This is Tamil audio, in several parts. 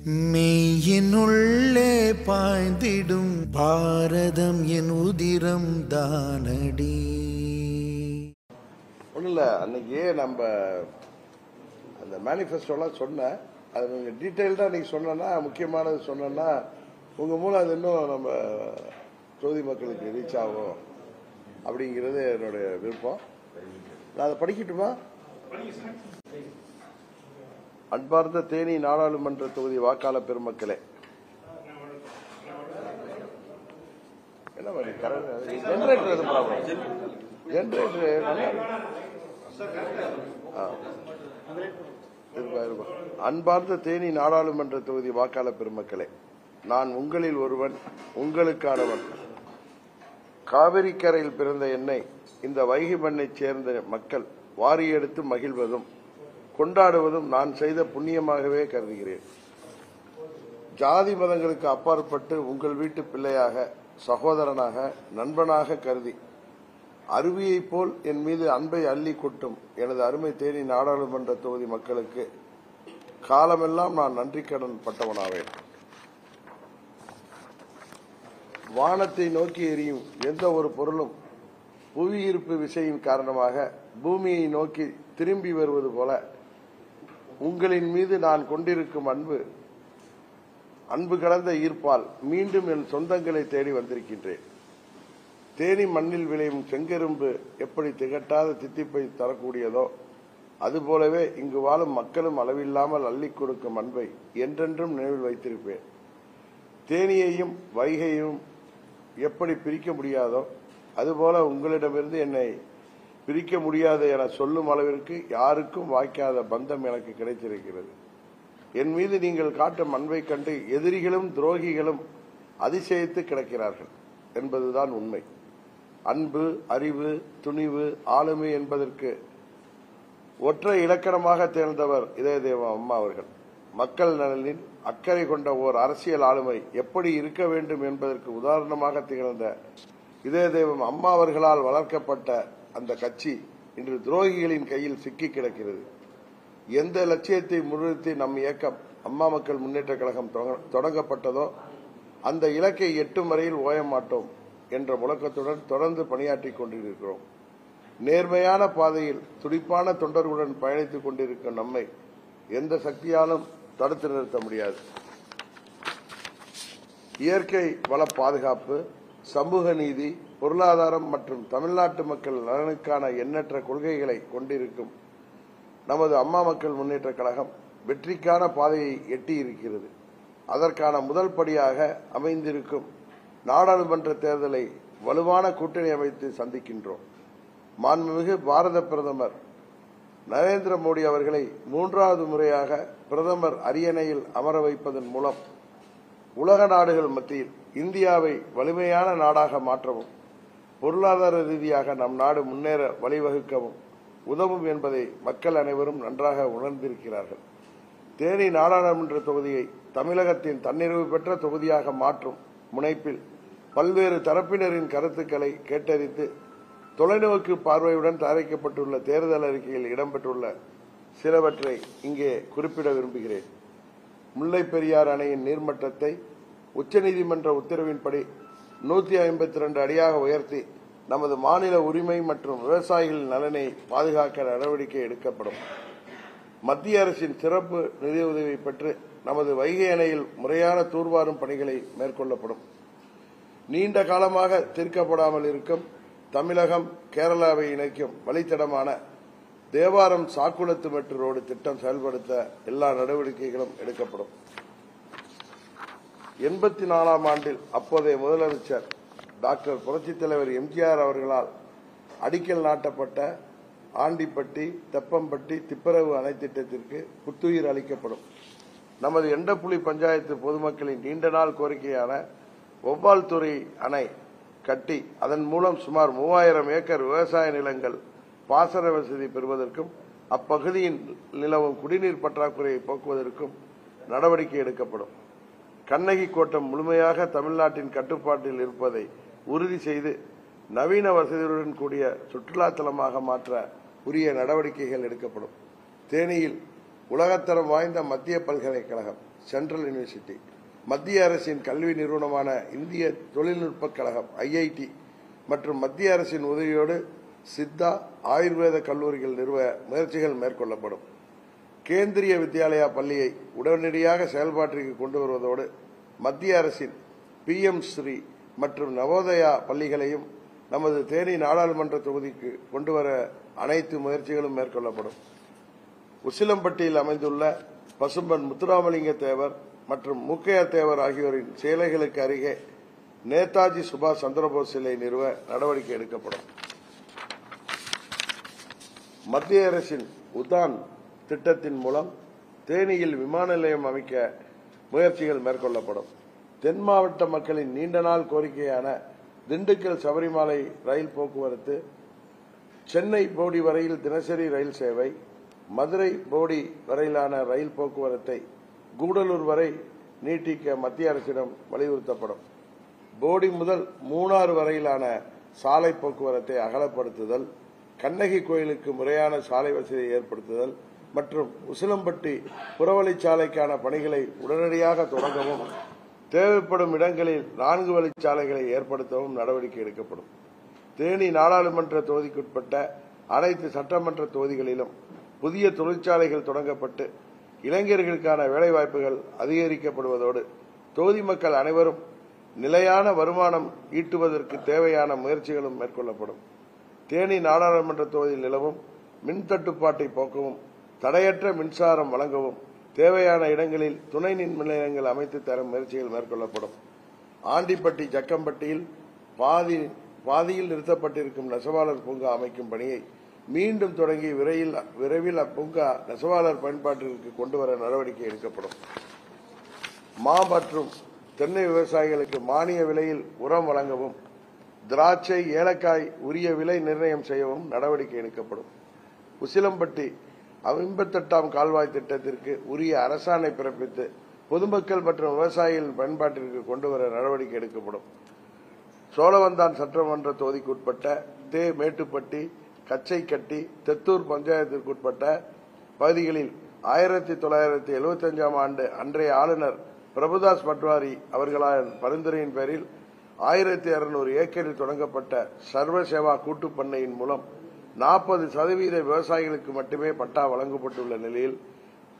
மெய்யினுள்ளே பாய்ந்திடும் பாரதம் என் உதிரம் தானடி. ஒன்றும் இல்லை, அன்னைக்கு நம்ம அந்த மேனிஃபெஸ்டோலாம் சொன்னேன். அது நீங்கள் டீட்டெயில்டாக அன்றைக்கி சொன்னேன்னா, முக்கியமானது சொன்னேன்னா உங்கள் மூலம் அது இன்னும் நம்ம தொகுதி மக்களுக்கு ரீச் ஆகும் அப்படிங்கிறது என்னுடைய விருப்பம். நான் அதை படிக்கட்டுமா? அன்பார்ந்த தேனி நாடாளுமன்ற தொகுதி வாக்காளர் பெருமக்களே, என்ன மாதிரி ஜெனரேட்டர் எது ப்ராப்ளம்? ஜெனரேட்டர் அன்பார்ந்த தேனி நாடாளுமன்ற தொகுதி வாக்காளர் பெருமக்களே, நான் உங்களில் ஒருவன், உங்களுக்கானவன். காவிரி கரையில் பிறந்த என்னை இந்த வைகை மண்ணைச் சேர்ந்த மக்கள் வாரி எடுத்து மகிழ்வதும் கொண்டாடுவதும் நான் செய்த புண்ணியமாகவே கருதுகிறேன். ஜாதி மதங்களுக்கு அப்பாற்பட்டு உங்கள் வீட்டு பிள்ளையாக, சகோதரனாக, நண்பனாக கருதி அருவியைப் போல் என் மீது அன்பை அள்ளி கொட்டும் எனது அருமை தேனி நாடாளுமன்ற தொகுதி மக்களுக்கு காலமெல்லாம் நான் நன்றி கடன் பட்டவனாவேன். வானத்தை நோக்கி எரியும் எந்த ஒரு பொருளும் புவியீர்ப்பு விசையின் காரணமாக பூமியை நோக்கி திரும்பி வருவது போல உங்களின் மீது நான் கொண்டிருக்கும் அன்பு கலந்த ஈர்ப்பால் மீண்டும் என் சொந்தங்களை தேடி வந்திருக்கின்றேன். தேனி மண்ணில் விளையும் செங்கரும்பு எப்படி திகட்டாத தித்திப்பை தரக்கூடியதோ அதுபோலவே இங்கு வாழும் மக்களும் அளவில்லாமல் அள்ளி கொடுக்கும் அன்பை என்றென்றும் நினைவில் வைத்திருப்பேன். தேனியையும் வைகையையும் எப்படி பிரிக்க முடியாதோ அதுபோல உங்களிடமிருந்து என்னை பிரிக்க முடியாது என சொல்லும் அளவிற்கு யாருக்கும் வாய்க்காத பந்தம் எனக்கு கிடைத்திருக்கிறது. என் மீது நீங்கள் காட்டும் அன்பை கண்டு எதிரிகளும் துரோகிகளும் அதிசயித்து கிடக்கிறார்கள் என்பதுதான் உண்மை. அன்பு, அறிவு, துணிவு, ஆளுமை என்பதற்கு ஒற்றை இலக்கணமாக தேர்ந்தவர் இதய தெய்வம் அம்மா அவர்கள். மக்கள் நலனில் அக்கறை கொண்ட ஓர் அரசியல் ஆளுமை எப்படி இருக்க வேண்டும் என்பதற்கு உதாரணமாக திகழ்ந்த இதய தெய்வம் அம்மா அவர்களால் வளர்க்கப்பட்ட அந்த கட்சி இன்று துரோகிகளின் கையில் சிக்கி கிடக்கிறது. எந்த லட்சியத்தை முன்னிறுத்தி நம் இயக்கம் அம்மா மக்கள் முன்னேற்ற கழகம் தொடங்கப்பட்டதோ அந்த இலக்கை எட்டும் வரையில் ஓய மாட்டோம் என்ற முழக்கத்துடன் தொடர்ந்து பணியாற்றிக் கொண்டிருக்கிறோம். நேர்மையான பாதையில் துடிப்பான தொண்டர்களுடன் பயணித்துக் கொண்டிருக்கும் நம்மை எந்த சக்தியாலும் தடுத்து நிறுத்த முடியாது. இயற்கை வள பாதுகாப்பு, சமூக நீதி, பொருளாதாரம் மற்றும் தமிழ்நாட்டு மக்கள் நலனுக்கான எண்ணற்ற கொள்கைகளை கொண்டிருக்கும் நமது அம்மா மக்கள் முன்னேற்ற கழகம் வெற்றிக்கான பாதையை எட்டியிருக்கிறது. அதற்கான முதல் படியாக அமைந்திருக்கும் நாடாளுமன்ற தேர்தலை வலுவான கூட்டணி அமைத்து சந்திக்கின்றோம். மாண்புமிகு பாரத பிரதமர் நரேந்திர மோடி அவர்களை 3வது முறையாக பிரதமர் அரியணையில் அமர வைப்பதன் மூலம் உலக நாடுகள் மத்தியில் இந்தியாவை வலிமையான நாடாக மாற்றவும் பொருளாதார ரீதியாக நம் நாடு முன்னேற வழிவகுக்கவும் உதவும் என்பதை மக்கள் அனைவரும் நன்றாக உணர்ந்திருக்கிறார்கள். தேனி நாடாளுமன்ற தொகுதியை தமிழகத்தின் தன்னிறைவு பெற்ற தொகுதியாக மாற்றும் முனைப்பில் பல்வேறு தரப்பினரின் கருத்துக்களை கேட்டறிந்து தொலைநோக்கு பார்வையுடன் தயாரிக்கப்பட்டுள்ள தேர்தல் அறிக்கையில் இடம்பெற்றுள்ள சிலவற்றை இங்கே குறிப்பிட விரும்புகிறேன். முல்லை பெரியாறு அணையின் நீர்மட்டத்தை உச்சநீதிமன்ற உத்தரவின்படி 152 அடியாக உயர்த்தி நமது மாநில உரிமை மற்றும் விவசாயிகளின் நலனை பாதுகாக்க நடவடிக்கை எடுக்கப்படும். மத்திய அரசின் சிறப்பு நிதியுதவி பெற்று நமது வைகை அணையில் முறையான தூர்வாரும் பணிகளை மேற்கொள்ளப்படும். நீண்ட காலமாக தீர்க்கப்படாமல் இருக்கும் தமிழகம் கேரளாவை இணைக்கும் வழித்தடமான தேவாரம் சாக்குளத்து மெட்ரோ ரோடு திட்டம் செயல்படுத்த எல்லா நடவடிக்கைகளும் எடுக்கப்படும். 84ஆம் ஆண்டில் அப்போதைய முதலமைச்சர் டாக்டர் புரட்சித் தலைவர் எம்ஜிஆர் அவர்களால் அடிக்கல் நாட்டப்பட்ட ஆண்டிப்பட்டி, தெப்பம்பட்டி, திப்பரவு அணை திட்டத்திற்கு புத்துயிர் அளிக்கப்படும். நமது எண்டப்புலி பஞ்சாயத்து பொதுமக்களின் நீண்ட நாள் கோரிக்கையான ஒவ்வால்துறை அணை கட்டி அதன் மூலம் சுமார் 3000 ஏக்கர் விவசாய நிலங்கள் பாசன வசதி பெறுவதற்கும் அப்பகுதியின் நிலவும் குடிநீர் பற்றாக்குறையை போக்குவதற்கும் நடவடிக்கை எடுக்கப்படும். கண்ணகி கோட்டம் முழுமையாக தமிழ்நாட்டின் கட்டுப்பாட்டில் இருப்பதை உறுதி செய்து நவீன வசதியுடன் கூடிய சுற்றுலா தலமாக மாற்ற உரிய நடவடிக்கைகள் எடுக்கப்படும். தேனியில் உலகத்தரம் வாய்ந்த மத்திய பல்கலைக்கழகம், சென்ட்ரல் யூனிவர்சிட்டி, மத்திய அரசின் கல்வி நிறுவனமான இந்திய தொழில்நுட்பக் கழகம் IIT மற்றும் மத்திய அரசின் உதவியோடு சித்தா ஆயுர்வேத கல்லூரிகள் நிறுவ முயற்சிகள் மேற்கொள்ளப்படும். கேந்திரிய வித்யாலயா பள்ளியை உடனடியாக செயல்பாட்டிற்கு கொண்டு வருவதோடு மத்திய அரசின் PM ஸ்ரீ மற்றும் நவோதயா பள்ளிகளையும் நமது தேனி நாடாளுமன்ற தொகுதிக்கு கொண்டுவர அனைத்து முயற்சிகளும் மேற்கொள்ளப்படும். உசிலம்பட்டியில் அமைந்துள்ள பசும்பன் முத்துராமலிங்க தேவர் மற்றும் மூக்கையா தேவர் ஆகியோரின் சிலைகளுக்கு அருகே நேதாஜி சுபாஷ் சந்திரபோஸ் சிலை நிறுவ நடவடிக்கை எடுக்கப்படும். மத்திய அரசின் உதான் திட்டத்தின் மூலம் தேனியில் விமான நிலையம் அமைக்க முயற்சிகள் மேற்கொள்ளப்படும். தென் மாவட்ட மக்களின் நீண்ட நாள் கோரிக்கையான திண்டுக்கல் சபரிமலை ரயில் போக்குவரத்து, சென்னை போடி வரையில் தினசரி ரயில் சேவை, மதுரை போடி வரையிலான ரயில் போக்குவரத்தை கூடலூர் வரை நீட்டிக்க மத்திய அரசிடம் வலியுறுத்தப்படும். போடி முதல் மூணாறு வரையிலான சாலை போக்குவரத்தை அகலப்படுத்துதல், கண்ணகி கோயிலுக்கு முறையான சாலை வசதியை ஏற்படுத்துதல் மற்றும் உசிலம்பட்டி புறவழிச்சாலைக்கான பணிகளை உடனடியாக தொடங்கவும், தேவைப்படும் இடங்களில் 4 வழிச்சாலைகளை ஏற்படுத்தவும் நடவடிக்கை எடுக்கப்படும். தேனி நாடாளுமன்ற தொகுதிக்குட்பட்ட அனைத்து சட்டமன்ற தொகுதிகளிலும் புதிய தொழிற்சாலைகள் தொடங்கப்பட்டு இளைஞர்களுக்கான வேலைவாய்ப்புகள் அதிகரிக்கப்படுவதோடு தொகுதி மக்கள் அனைவரும் நிலையான வருமானம் ஈட்டுவதற்கு தேவையான முயற்சிகளும் மேற்கொள்ளப்படும். தேனி நாடாளுமன்ற தொகுதியில் நிலவும் மின் தட்டுப்பாட்டை போக்கவும், தடையற்ற மின்சாரம் வழங்கவும் தேவையான இடங்களில் துணை மின் நிலையங்கள் அமைத்து தரும் முயற்சிகள் மேற்கொள்ளப்படும். ஆண்டிப்பட்டி ஜக்கம்பட்டியில் பாதியில் நிறுத்தப்பட்டிருக்கும் நெசவாளர் பூங்கா அமைக்கும் பணியை மீண்டும் தொடங்கி விரைவில் அப்பூங்கா நெசவாளர் பயன்பாட்டிற்கு கொண்டுவர நடவடிக்கை எடுக்கப்படும். மா மற்றும் தென்னை விவசாயிகளுக்கு மானிய விலையில் உரம் வழங்கவும், திராட்சை, ஏலக்காய் உரிய விலை நிர்ணயம் செய்யவும் நடவடிக்கை எடுக்கப்படும். உசிலம்பட்டி 58ஆம் கால்வாய் திட்டத்திற்கு உரிய அரசாணை பிறப்பித்து பொதுமக்கள் மற்றும் விவசாயிகளின் பயன்பாட்டிற்கு கொண்டுவர நடவடிக்கை எடுக்கப்படும். சோழவந்தான் சட்டமன்ற தொகுதிக்குட்பட்ட மேட்டுப்பட்டி, கச்சைக்கட்டி, தெத்தூர் பஞ்சாயத்திற்குட்பட்ட பகுதிகளில் 1975ஆம் ஆண்டு அன்றைய ஆளுநர் பிரபுதாஸ் பட்வாரி அவர்களால் பரிந்துரையின் பேரில் 1200 ஏக்கரில் தொடங்கப்பட்ட சர்வ சேவா கூட்டுப் பண்ணையின் மூலம் 40% விவசாயிகளுக்கு மட்டுமே பட்டா வழங்கப்பட்டுள்ள நிலையில்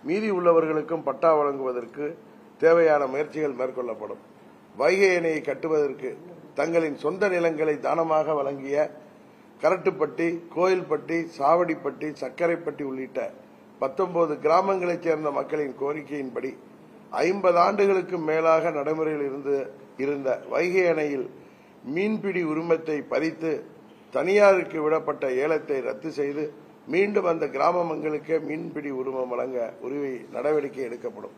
மீதி உள்ளவர்களுக்கும் பட்டா வழங்குவதற்கு தேவையான முயற்சிகள் மேற்கொள்ளப்படும். வைகை அணையை கட்டுவதற்கு தங்களின் சொந்த நிலங்களை தானமாக வழங்கிய கரட்டுப்பட்டி, கோயில்பட்டி, சாவடிப்பட்டி, சக்கரைப்பட்டி உள்ளிட்ட 19 கிராமங்களைச் சேர்ந்த மக்களின் கோரிக்கையின்படி 50 ஆண்டுகளுக்கு மேலாக நடைமுறையில் இருந்த வைகை அணையில் மீன்பிடி உரிமத்தை பறித்து தனியாருக்கு விடப்பட்ட ஏலத்தை ரத்து செய்து மீண்டும் அந்த கிராம மக்களுக்கே மீன்பிடி உரிமம் வழங்க நடவடிக்கை எடுக்கப்படும்.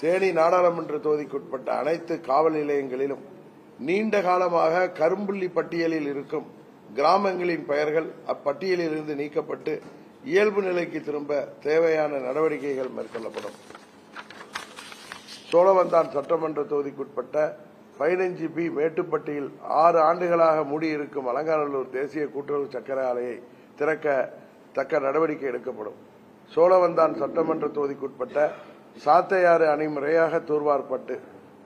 தேனி நாடாளுமன்ற தொகுதிக்குட்பட்ட அனைத்து காவல் நிலையங்களிலும் நீண்ட காலமாக கரும்புள்ளி பட்டியலில் இருக்கும் கிராமங்களின் பெயர்கள் அப்பட்டியலில் இருந்து நீக்கப்பட்டு இயல்பு நிலைக்கு திரும்ப தேவையான நடவடிக்கைகள் மேற்கொள்ளப்படும். சோழவந்தான் சட்டமன்ற தொகுதிக்குட்பட்ட 15B மேட்டுப்பட்டியில் 6 ஆண்டுகளாக மூடியிருக்கும் அலங்காநல்லூர் தேசிய கூட்டுறவு சர்க்கரை ஆலையை திறக்க தக்க நடவடிக்கை எடுக்கப்படும். சோழவந்தான் சட்டமன்ற தொகுதிக்குட்பட்ட சாத்தையாறு அணை முறையாக தூர்வாரப்பட்டு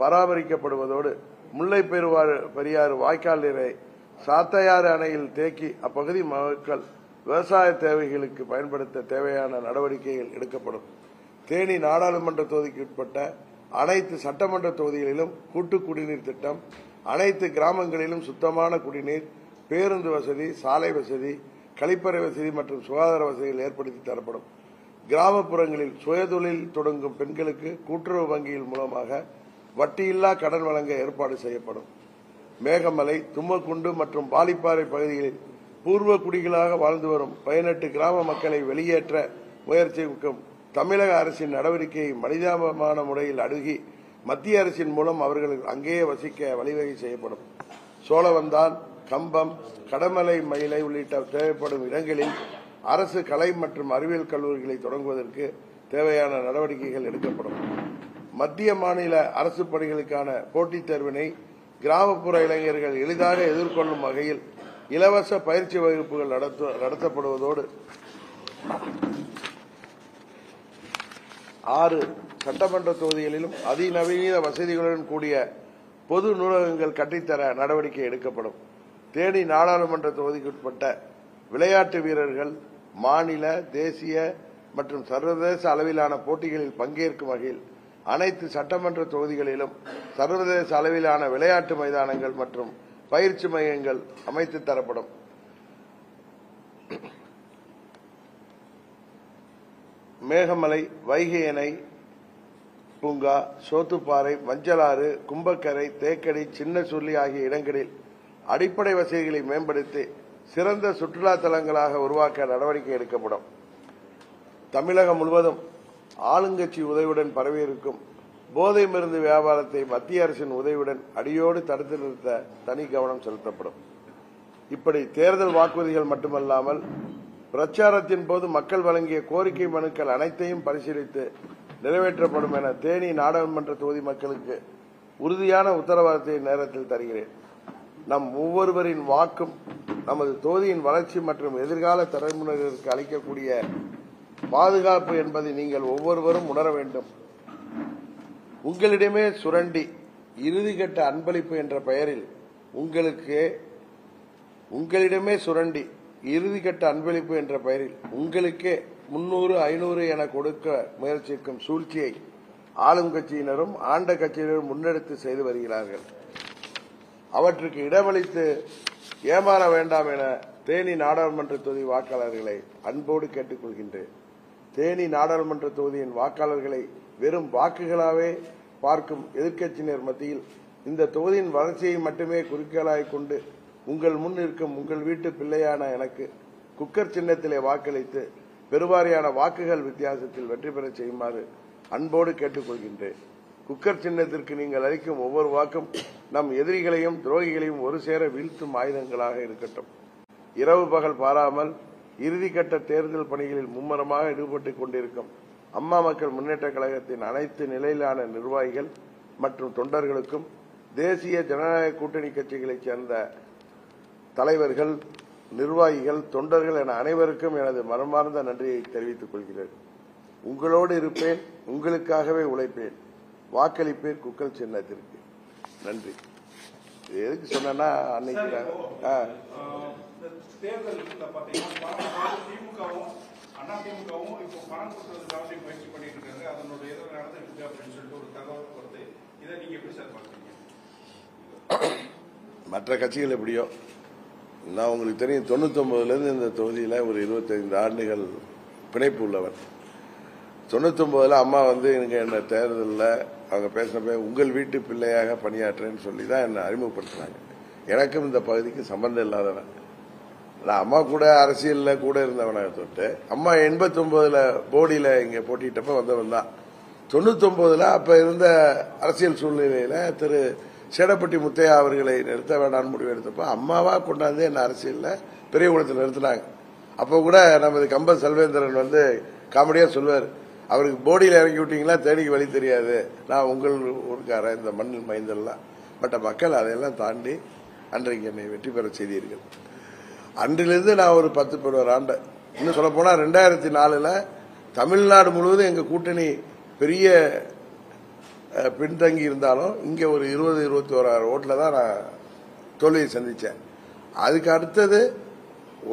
பராமரிக்கப்படுவதோடு முல்லை பெரியாறு வாய்க்கால் நீரை சாத்தையாறு அணையில் தேக்கி அப்பகுதி மக்கள் விவசாய தேவைகளுக்கு பயன்படுத்த தேவையான நடவடிக்கைகள் எடுக்கப்படும். தேனி நாடாளுமன்ற தொகுதிக்குட்பட்ட அனைத்து சட்டமன்ற தொகுதிகளிலும் கூட்டு குடிநீர் திட்டம், அனைத்து கிராமங்களிலும் சுத்தமான குடிநீர், பேருந்து வசதி, சாலை வசதி, கழிப்பறை வசதி மற்றும் சுகாதார வசதிகள் ஏற்படுத்தி தரப்படும். கிராமப்புறங்களில் சுயதொழில் தொடங்கும் பெண்களுக்கு கூட்டுறவு வங்கியின் மூலமாக வட்டியில்லா கடன் வழங்க ஏற்பாடு செய்யப்படும். மேகமலை, தும்மக்குண்டு மற்றும் வாலிப்பாறை பகுதிகளில் பூர்வ குடிகளாக வாழ்ந்து வரும் 18 கிராம மக்களை வெளியேற்ற முயற்சிக்கும் தமிழக அரசின் நடவடிக்கையை மனிதாபமான முறையில் அணுகி மத்திய அரசின் மூலம் அவர்கள் அங்கேயே வசிக்க வழிவகை செய்யப்படும். சோழவந்தான், கம்பம், கடமலை, மயிலை உள்ளிட்ட தேவைப்படும் இடங்களில் அரசு கலை மற்றும் அறிவியல் கல்லூரிகளை தொடங்குவதற்கு தேவையான நடவடிக்கைகள் எடுக்கப்படும். மத்திய மாநில அரசு பணிகளுக்கான போட்டித் தேர்வினை கிராமப்புற இளைஞர்கள் எளிதாக எதிர்கொள்ளும் வகையில் இலவச பயிற்சி வகுப்புகள் நடத்தப்படுவதோடு 6 சட்டமன்ற தொகுதிகளிலும் அதிநவீன வசதிகளுடன் கூடிய பொது நூலகங்கள் கட்டித்தர நடவடிக்கை எடுக்கப்படும். தேனி நாடாளுமன்ற தொகுதிக்குட்பட்ட விளையாட்டு வீரர்கள் மாநில, தேசிய மற்றும் சர்வதேச அளவிலான போட்டிகளில் பங்கேற்கும் வகையில் அனைத்து சட்டமன்ற தொகுதிகளிலும் சர்வதேச அளவிலான விளையாட்டு மைதானங்கள் மற்றும் பயிற்சி மையங்கள் அமைத்து தரப்படும். மேகமலை, வைகை அணை பூங்கா, சோத்துப்பாறை, மஞ்சளாறு, கும்பக்கரை, தேக்கடி, சின்ன சுள்ளி ஆகிய இடங்களில் அடிப்படை வசதிகளை மேம்படுத்தி சிறந்த சுற்றுலா தலங்களாக உருவாக்க நடவடிக்கை எடுக்கப்படும். தமிழகம் முழுவதும் ஆளுங்கட்சி உதவியுடன் பரவியிருக்கும் போதை மருந்து வியாபாரத்தை மத்திய அரசின் உதவியுடன் அடியோடு தடுத்து நிறுத்த தனி கவனம் செலுத்தப்படும். இப்படி தேர்தல் வாக்குறுதிகள் மட்டுமல்லாமல் பிரச்சாரத்தின் போது மக்கள் வழங்கிய கோரிக்கை மனுக்கள் அனைத்தையும் பரிசீலித்து நிறைவேற்றப்படும் என தேனி நாடாளுமன்ற தொகுதி மக்களுக்கு உறுதியான உத்தரவாதத்தை நேரத்தில் தருகிறேன். நம் ஒவ்வொருவரின் வாக்கும் நமது தொகுதியின் வளர்ச்சி மற்றும் எதிர்கால தலைமுறையினருக்கு அளிக்கக்கூடிய பாதுகாப்பு என்பதை நீங்கள் ஒவ்வொருவரும் உணர வேண்டும். உங்களிடமே சுரண்டி இறுதிக்கட்ட அன்பளிப்பு என்ற பெயரில் உங்களிடமே சுரண்டி இறுதிக்கட்ட அன்பளிப்பு என்ற பெயரில் உங்களுக்கே 300, 500 என கொடுக்க முயற்சிக்கும் சூழ்ச்சியை ஆளும் கட்சியினரும் ஆண்ட கட்சியினரும் முன்னெடுத்து செய்து வருகிறார்கள். அவற்றுக்கு இடமளித்து ஏமாற வேண்டாம் என தேனி நாடாளுமன்ற தொகுதி வாக்காளர்களை அன்போடு கேட்டுக் கொள்கின்றேன். தேனி நாடாளுமன்ற தொகுதியின் வாக்காளர்களை வெறும் வாக்குகளாகவே பார்க்கும் எதிர்க்கட்சியினர் மத்தியில் இந்த தொகுதியின் வளர்ச்சியை மட்டுமே குறிக்கோளாக கொண்டு உங்கள் முன் இருக்கும் உங்கள் வீட்டு பிள்ளையான எனக்கு குக்கர் சின்னத்திலே வாக்களித்து பெருவாரியான வாக்குகள் வித்தியாசத்தில் வெற்றி பெற செய்யுமாறு அன்போடு கேட்டுக் கொள்கின்றேன். குக்கர் சின்னத்திற்கு நீங்கள் அளிக்கும் ஒவ்வொரு வாக்கும் நம் எதிரிகளையும் துரோகிகளையும் ஒரு சேர வீழ்த்தும் ஆயுதங்களாக இருக்கட்டும். இரவு பகல் பாராமல் இறுதிக்கட்ட தேர்தல் பணிகளில் மும்முரமாக ஈடுபட்டுக் கொண்டிருக்கும் அம்மா மக்கள் முன்னேற்ற கழகத்தின் அனைத்து நிலையிலான நிர்வாகிகள் மற்றும் தொண்டர்களுக்கும் தேசிய ஜனநாயக கூட்டணி கட்சிகளைச் சேர்ந்த தலைவர்கள், நிர்வாகிகள், தொண்டர்கள் என அனைவருக்கும் எனது மனமார்ந்த நன்றியை தெரிவித்துக் கொள்கிறேன். உங்களோடு இருப்பேன், உங்களுக்காகவே உழைப்பேன், வாக்களிப்பேன் குக்கர் சின்னத்திற்கு. நன்றி. எதுக்கு சொன்னா அன்னைக்கு மற்ற கட்சிகள் எப்படியோ நான் உங்களுக்கு தெரியும். 99 இந்த தொகுதியில் ஒரு 25 ஆண்டுகள் பிணைப்பு உள்ளவன். 99 அம்மா எனக்கு என்ன தேர்தலில் அவங்க பேசினப்ப உங்கள் வீட்டு பிள்ளையாக பணியாற்றுறேன்னு சொல்லி தான் என்னை அறிமுகப்படுத்தினாங்க. எனக்கும் இந்த பகுதிக்கு சம்பந்தம் இல்லாதவன். நான் அம்மா கூட அரசியலில் கூட இருந்தவனை தொட்டு அம்மா 89 போடியில் இங்கே போட்டிட்டப்ப வந்தவன் தான். 99 அப்ப இருந்த அரசியல் சூழ்நிலையில திரு சேடப்பட்டி முத்தையா அவர்களை நிறுத்த வேண்டாம்னு முடிவு எடுத்தப்ப அம்மாவா கொண்டாந்து என்ன அரசியல்ல பெரிய குளத்தில் நிறுத்தினாங்க. அப்போ கூட நமது கம்ப செல்வேந்திரன் காமெடியா சொல்வார், அவருக்கு போடியில் இறங்கி விட்டீங்களா தேனிக்கு வழி தெரியாது, நான் உங்கள் ஊருக்காரன், இந்த மண்ணில் மைந்தெல்லாம். பட் மக்கள் அதையெல்லாம் தாண்டி அன்றைக்கு என்னை வெற்றி பெற செய்தீர்கள். அன்றிலிருந்து நான் ஒரு 10-11 ஆண்டு, இன்னும் சொல்ல போனா 2004 தமிழ்நாடு முழுவதும் எங்க கூட்டணி பெரிய பின்தங்கி இருந்தாலும் இங்க ஒரு 20-21 ஓட்டுல தான் நான் தோல்வியை சந்திச்சேன். அதுக்கு அடுத்தது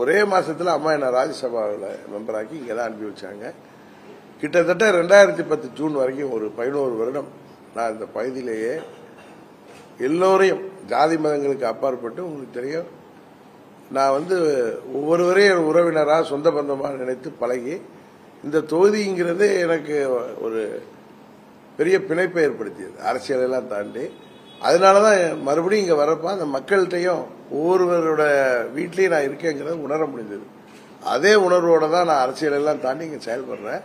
ஒரே மாசத்துல அம்மா என்ன ராஜ்யசபாவில் மெம்பராக்கி இங்க தான் அனுப்பி வச்சாங்க. கிட்டத்தட்ட 2010 ஜூன் வரைக்கும் ஒரு 11 வருடம் நான் இந்த பகுதியிலேயே எல்லோரையும் ஜாதி மதங்களுக்கு அப்பாற்பட்டு, உங்களுக்கு தெரியும், நான் ஒவ்வொருவரையும் உறவினரா சொந்த பந்தமா நினைத்து பழகி இந்த தொகுதிங்கிறது எனக்கு ஒரு பெரிய பிணைப்பை ஏற்படுத்தியது அரசியல் எல்லாம் தாண்டி. அதனாலதான் மறுபடியும் இங்க வரப்ப அந்த மக்கள்கிட்டையும் ஒவ்வொருவரோட வீட்லயும் நான் இருக்கேங்கிறத உணர முடிஞ்சது. அதே உணர்வோட தான் நான் அரசியல் எல்லாம் தாண்டி இங்க செயல்படுறேன்.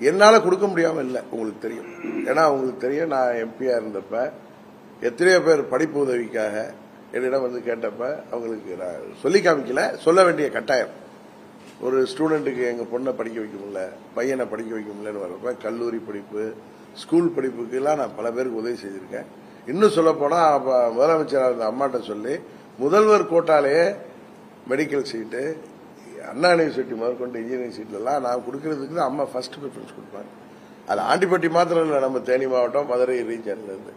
என்னால கொடுக்க முடியாம இல்லை, உங்களுக்கு தெரியும். ஏன்னா உங்களுக்கு தெரியும், நான் எம்பியா இருந்தப்ப எத்தனையோ பேர் படிப்பு உதவிக்காக என்னிடம் கேட்டப்ப அவங்களுக்கு நான் சொல்லி காமிக்கல, சொல்ல வேண்டிய கட்டாயம். ஒரு ஸ்டூடெண்ட்டுக்கு எங்க பொண்ணை படிக்க வைக்க முடியல, பையனை படிக்க வைக்க முடியலன்னு வரப்ப கல்லூரி படிப்பு, ஸ்கூல் படிப்புக்கு எல்லாம் நான் பல பேருக்கு உதவி செய்திருக்கேன். இன்னும் சொல்ல போனா முதலமைச்சராக இருந்த அம்மாட்ட சொல்லி முதல்வர் கோட்டாலேயே மெடிக்கல் சீட்டு, அண்ணா யூனிவர்சிட்டி முதற்கொண்டு இன்ஜினியரிங் சீட்ல எல்லாம் நான் கொடுக்கறதுக்கு அம்மா ஃபர்ஸ்ட் ப்ரிஃபரன்ஸ் கொடுப்பாங்க. அது ஆண்டிப்பட்டி மாத்திரம் இல்லை, நம்ம தேனி மாவட்டம் மதுரை ரீஜன்ல இருந்து.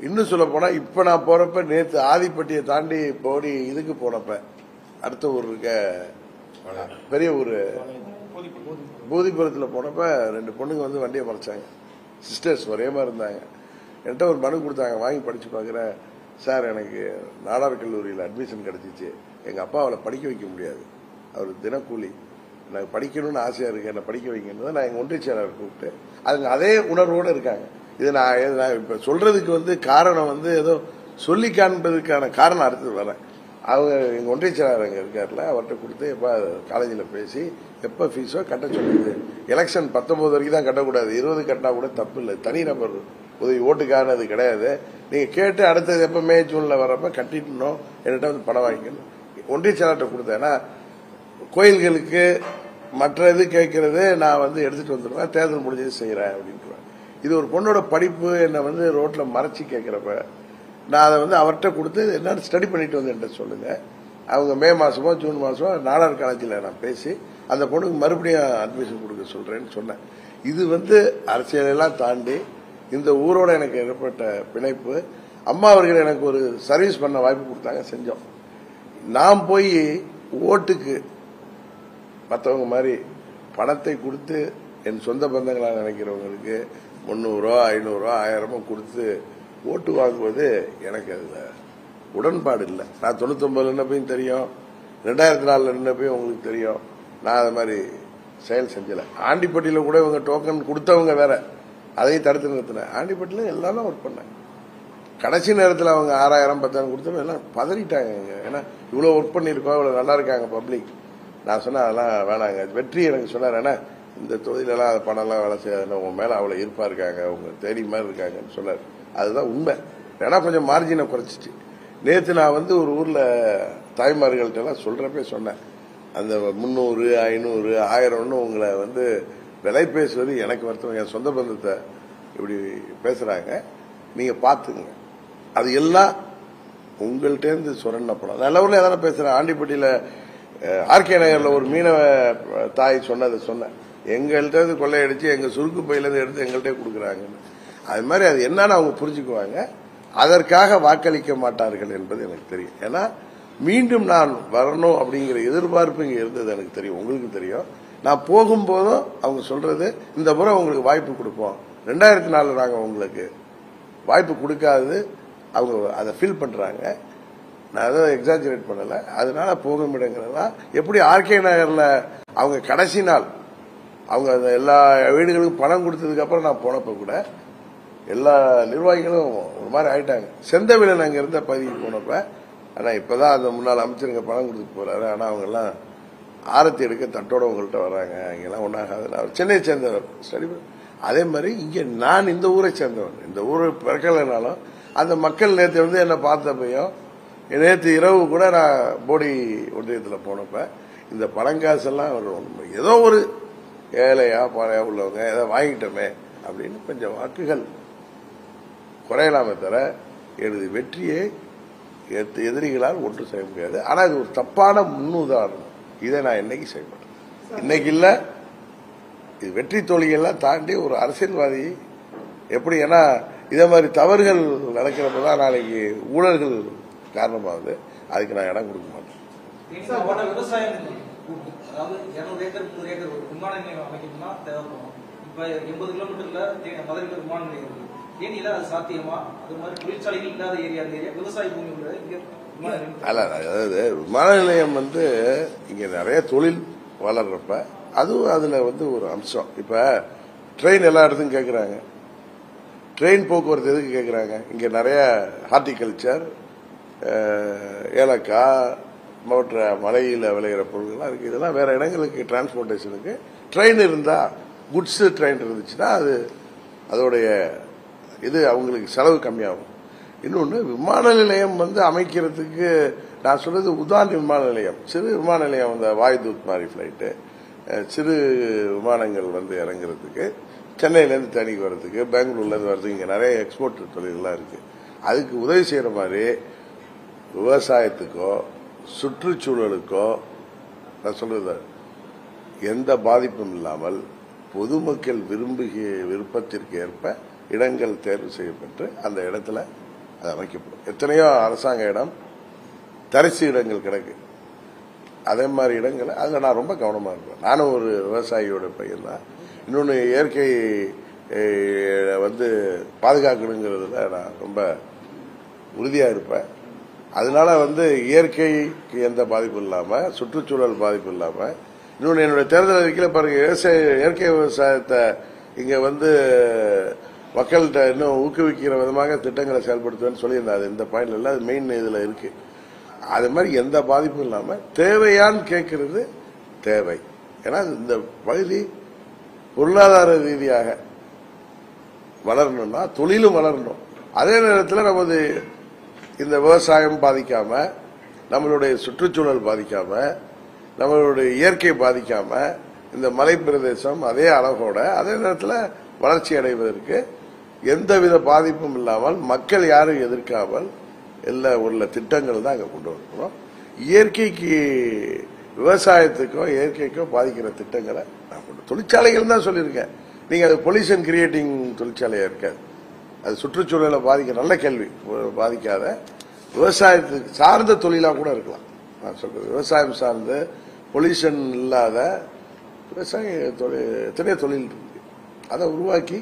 இன்னும் சொல்ல போனா இப்ப நான் போறப்ப நேற்று ஆதிப்பட்டியை தாண்டி போடி இதுக்கு போனப்ப அடுத்த ஊர் இருக்க பெரிய ஊர் பூதிபுரத்தில் போனப்ப 2 பொண்ணுங்க வந்து வண்டியை மறைச்சாங்க. சிஸ்டர்ஸ் ஒரே மாதிரி இருந்தாங்க. என்கிட்ட ஒரு மனு கொடுத்தாங்க, வாங்கி படிச்சு பார்க்குறேன். சார், எனக்கு நாடார் கல்லூரியில் அட்மிஷன் கிடைச்சிச்சு. எங்கள் அப்பா அவளை படிக்க வைக்க முடியாது, அவர் தினக்கூலி. எனக்கு படிக்கணும்னு ஆசையாக இருக்கு, என்னை படிக்க வைக்கணும். நான் எங்கள் ஒன்றிய செயலாளர் கூப்பிட்டு அதுங்க அதே உணர்வோடு இருக்காங்க. இது நான் இப்போ சொல்றதுக்கு வந்து காரணம் வந்து ஏதோ சொல்லி காண்பதுக்கான காரணம் அடுத்தது வரேன். அவங்க எங்கள் ஒன்றிய செயலாளர் அங்கே இருக்கார்ல, அவர்கிட்ட கொடுத்து எப்போ காலேஜில் பேசி எப்போ ஃபீஸோ கட்ட சொல்லுது. எலெக்ஷன் 19 வரைக்கும் தான் கட்டக்கூடாது, 20 கட்டினா கூட தப்பு இல்லை. தனி நபர் உதவி ஓட்டுக்கான அது கிடையாது. நீங்கள் கேட்டு அடுத்தது எப்போ மே ஜூனில் வரப்ப கட்டிடணும், என்கிட்ட வந்து பணம் வாங்கிக்கணும். ஒன்றிய செயலாளர்கிட்ட கொடுத்தேன். ஏன்னா கோயில்களுக்கு மற்ற இது கேட்கறது நான் வந்து எடுத்துட்டு வந்துடுவேன், தேர்தல் முடிஞ்சது செய்கிறேன் அப்படின்ட்டுருவேன். இது ஒரு பொண்ணோட படிப்பு என்னை வந்து ரோட்டில் மறைச்சி கேட்குறப்ப நான் அதை வந்து அவர்கிட்ட கொடுத்து என்னன்னு ஸ்டடி பண்ணிட்டு வந்து என்கிட்ட சொல்லுங்க. அவங்க மே மாசமோ ஜூன் மாசமோ நாடார் காலேஜில் நான் பேசி அந்த பொண்ணுக்கு மறுபடியும் அட்மிஷன் கொடுக்க சொல்றேன்னு சொன்னேன். இது வந்து அரசியலெல்லாம் தாண்டி இந்த ஊரோட எனக்கு ஏற்பட்ட பிணைப்பு. அம்மா அவர்கள் எனக்கு ஒரு சர்வீஸ் பண்ண வாய்ப்பு கொடுத்தாங்க, செஞ்சோம். நான் போய் ஓட்டுக்கு மற்றவங்க மாதிரி பணத்தை கொடுத்து என் சொந்த பந்தங்களாக நினைக்கிறவங்களுக்கு 300 500 1000 கொடுத்து ஓட்டு வாங்குவது எனக்கு அதுல உடன்பாடு இல்லை. நான் 99 நின்னப்பையும் தெரியும், 2004 நின்னப்பையும் உங்களுக்கு தெரியும். நான் அது மாதிரி செயல் செஞ்சல. ஆண்டிப்பட்டியில கூட இவங்க டோக்கன் கொடுத்தவங்க வேற, அதையும் தடுத்து நிறுத்தினேன். ஆண்டிப்பட்டியில எல்லாமே ஒர்க் பண்ணேன். கடைசி நேரத்தில் அவங்க 6000 10,000 கொடுத்தவங்க எல்லாம் பதறிட்டாங்க. ஏன்னா இவ்வளவு ஒர்க் பண்ணிருக்கோம், இவ்வளவு நல்லா இருக்காங்க பப்ளிக். நான் சொன்னேன் அதெல்லாம் வேணாங்க. வெற்றி எனக்கு சொன்னார், ஏன்னா இந்த தொழிலெல்லாம் பணம்லாம் வேலை செய்யாது, உங்க மேல அவ்வளவு ஈர்ப்பா இருக்காங்க, உங்க தேடி மாதிரி இருக்காங்கன்னு சொன்னார். அதுதான் உண்மை. ஏன்னா கொஞ்சம் மார்ஜினை குறைச்சிச்சு. நேற்று நான் வந்து ஒரு ஊர்ல தாய்மார்கள்ட்ட எல்லாம் சொல்றப்ப சொன்னேன், அந்த 300 500 1000 உங்களை வந்து விலை பேசுவது எனக்கு வருத்தம். என் சொந்த பந்தத்தை இப்படி பேசுறாங்க, நீங்க பாத்துங்க. அது எல்லாம் உங்கள்கிட்ட இருந்து சுரண்ட பணம். நல்ல ஊர்ல எதான பேசுறேன். ஆண்டிப்பட்டியில ஆர்கே நகர்ல ஒரு மீனவ தாய் சொன்னதை சொன்னேன், எங்கள்கிட்ட இருந்து கொள்ளையடிச்சு எங்க சுருக்கு பையில இருந்து எடுத்து எங்கள்கிட்ட கொடுக்குறாங்கன்னு. அது மாதிரி அது என்னன்னு அவங்க புரிஞ்சுக்குவாங்க. அதற்காக வாக்களிக்க மாட்டார்கள் என்பது எனக்கு தெரியும். ஏன்னா மீண்டும் நான் வரணும் அப்படிங்கிற எதிர்பார்ப்பு இங்க இருந்தது எனக்கு தெரியும், உங்களுக்கு தெரியும். நான் போகும்போதும் அவங்க சொல்றது இந்த முறை உங்களுக்கு வாய்ப்பு கொடுப்போம், 2004 நாங்க உங்களுக்கு வாய்ப்பு கொடுக்காது அவங்க அதை ஃபீல் பண்றாங்க. நான் அதை எக்ஸாஜரேட் பண்ணல. அதனால போக முடியுங்கிறதா. எப்படி ஆர்கே நகர்ல அவங்க கடைசி நாள் அவங்க எல்லா வீடுகளுக்கும் பணம் கொடுத்ததுக்கு அப்புறம் நான் போனப்ப கூட எல்லா நிர்வாகிகளும் ஒரு மாதிரி ஆயிட்டாங்க. செந்தவிலன் அங்க இருந்த பகுதிக்கு போனப்ப, ஆனா இப்பதான் அந்த முன்னாள் அமைச்சருங்க பணம் கொடுத்துட்டு போறாரு, ஆனா அவங்க எல்லாம் ஆரத்தி எடுக்க தட்டோட உங்கள்கிட்ட வர்றாங்க, இங்கெல்லாம் ஒன்னாகாது. சென்னையை சேர்ந்தவர் ஸ்டடி. அதே மாதிரி இங்க நான் இந்த ஊரை சேர்ந்தவன், இந்த ஊரை பிறக்கலைனாலும் அந்த மக்கள் நேற்று வந்து என்ன பார்த்தப்பையும், நேற்று இரவு கூட நான் போடி ஒன்றியத்தில் போனப்ப இந்த பணங்காசெல்லாம் ஏதோ ஒரு ஏழையா பாறையா உள்ளவங்க ஏதோ வாங்கிட்டோமே அப்படின்னு கொஞ்சம் வாக்குகள் குறையலாமே தவிர எனது வெற்றியை எதிரிகளால் ஒன்று செய்ய முடியாது. ஆனா இது ஒரு தப்பான முன்னுதாரணம். இதை நான் என்னைக்கு செய்ய மாட்டேன். இன்னைக்கு இல்ல, இது வெற்றி தோல்வியெல்லாம் தாண்டி ஒரு அரசியல்வாதி எப்படி, ஏன்னா இதே மாதிரி தவறுகள் நடக்கிறப்பதான் நாளைக்கு ஊழல்கள் காரணமாகுது. அதுக்கு நான் இடம் கொடுக்க மாட்டேன். விவசாயம் அதாவது 200 ஏக்கர் 300 ஏக்கர் ஒரு விமான நிலையம் அமைக்கணும்னா தேவைப்படும். இப்ப 80 கிலோமீட்டர்ல மதுரையில் விமான நிலையம் இருக்கு. தேனியில அது சாத்தியமா? அது மாதிரி தொழிற்சாலைகள் இல்லாத ஏரியா விவசாய பூமி உள்ள இங்க அல்ல. அதாவது விமான நிலையம் வந்து இங்க நிறைய தொழில் வளர்றப்ப அதுவும் அதுல வந்து ஒரு அம்சம். இப்ப ட்ரெயின் எல்லா இடத்துக்கும் கேட்கறாங்க, ட்ரெயின் போக்குவரத்து எதுக்கு கேட்கறாங்க? இங்க நிறைய ஹார்டிகல்ச்சர், ஏலக்காய் மற்ற மலையில விளையிற பொருள்கள்லாம் இருக்கு. இதெல்லாம் வேற இடங்களுக்கு டிரான்ஸ்போர்டேஷனுக்கு ட்ரெயின் இருந்தா, குட்ஸ் ட்ரெயின் இருந்துச்சுன்னா அது அதோடைய இது அவங்களுக்கு செலவு கம்மியாகும். இன்னொன்று விமான நிலையம் வந்து அமைக்கிறதுக்கு நான் சொல்றது உதான் விமான நிலையம், சிறு விமான நிலையம், அந்த வாயுதூத் மாதிரி பிளைட்டு, சிறு விமானங்கள் வந்து இறங்குறதுக்கு, சென்னையிலேருந்து தேனிக்கு வர்றதுக்கு, பெங்களூர்லேருந்து வர்றதுக்கு இங்கே நிறைய எக்ஸ்போர்ட் தொழில்கள்லாம் இருக்கு. அதுக்கு உதவி செய்யற மாதிரி விவசாயத்துக்கோ சுற்றுச்சூழலுக்கோ நான் சொல்றது எந்த பாதிப்பும் இல்லாமல் பொதுமக்கள் விருப்பத்திற்கு ஏற்ப இடங்கள் தேர்வு செய்யப்பட்டு அந்த இடத்துல அது அமைக்கப்படும். எத்தனையோ அரசாங்க இடம் தரிசு இடங்கள் கிடக்கு. அதே மாதிரி இடங்களை அதில் நான் ரொம்ப கவனமாக இருப்பேன். நானும் ஒரு விவசாயியோட பையன் தான். இன்னொன்று இயற்கை பாதுகாக்கணுங்கிறதுல நான் ரொம்ப உறுதியாக இருப்பேன். அதனால இயற்கைக்கு எந்த பாதிப்பும் இல்லாமல், சுற்றுச்சூழல் பாதிப்பு இல்லாமல், இன்னொன்று என்னுடைய தேர்தல் அறிக்கையில் பாருங்க, இயற்கை விவசாயத்தை இங்கே மக்கள்கிட்ட இன்னும் ஊக்குவிக்கிற விதமாக திட்டங்களை செயல்படுத்துவேன்னு சொல்லியிருந்தேன். அது இந்த பாயிண்ட்ல இல்லை, அது மெயின் இதில் இருக்கு. அது மாதிரி எந்த பாதிப்பும் இல்லாமல் தேவையான்னு கேட்கறது தேவை. ஏன்னா இந்த பகுதி பொருளாதார ரீதியாக வளரணும்னா தொழிலும் வளரணும். அதே நேரத்தில் நமது இந்த விவசாயம் பாதிக்காம, நம்மளுடைய சுற்றுச்சூழல் பாதிக்காம, நம்மளுடைய இயற்கை பாதிக்காம, இந்த மலை பிரதேசம் அதே அளவோட அதே நேரத்தில் வளர்ச்சி அடைவதற்கு எந்தவித பாதிப்பும் இல்லாமல், மக்கள் யாரும் எதிர்க்காமல் எல்லா உள்ள திட்டங்கள் தான் அங்கே கொண்டு வரணும். இயற்கைக்கு விவசாயத்துக்கோ இயற்கைக்கோ பாதிக்கிற திட்டங்களை நான் தொழிற்சாலைகள் தான் சொல்லியிருக்கேன். நீங்க அது பொல்யூஷன் கிரியேட்டிங் தொழிற்சாலையா இருக்காது. அது சுற்றுச்சூழலை பாதிக்க, நல்ல கேள்வி, பாதிக்காத விவசாயத்துக்கு சார்ந்த தொழிலா கூட இருக்கலாம். நான் சொல்றது விவசாயம் சார்ந்த பொல்யூஷன் இல்லாத விவசாய தொழில், எத்தனையோ தொழில் இருக்கு. அதை உருவாக்கி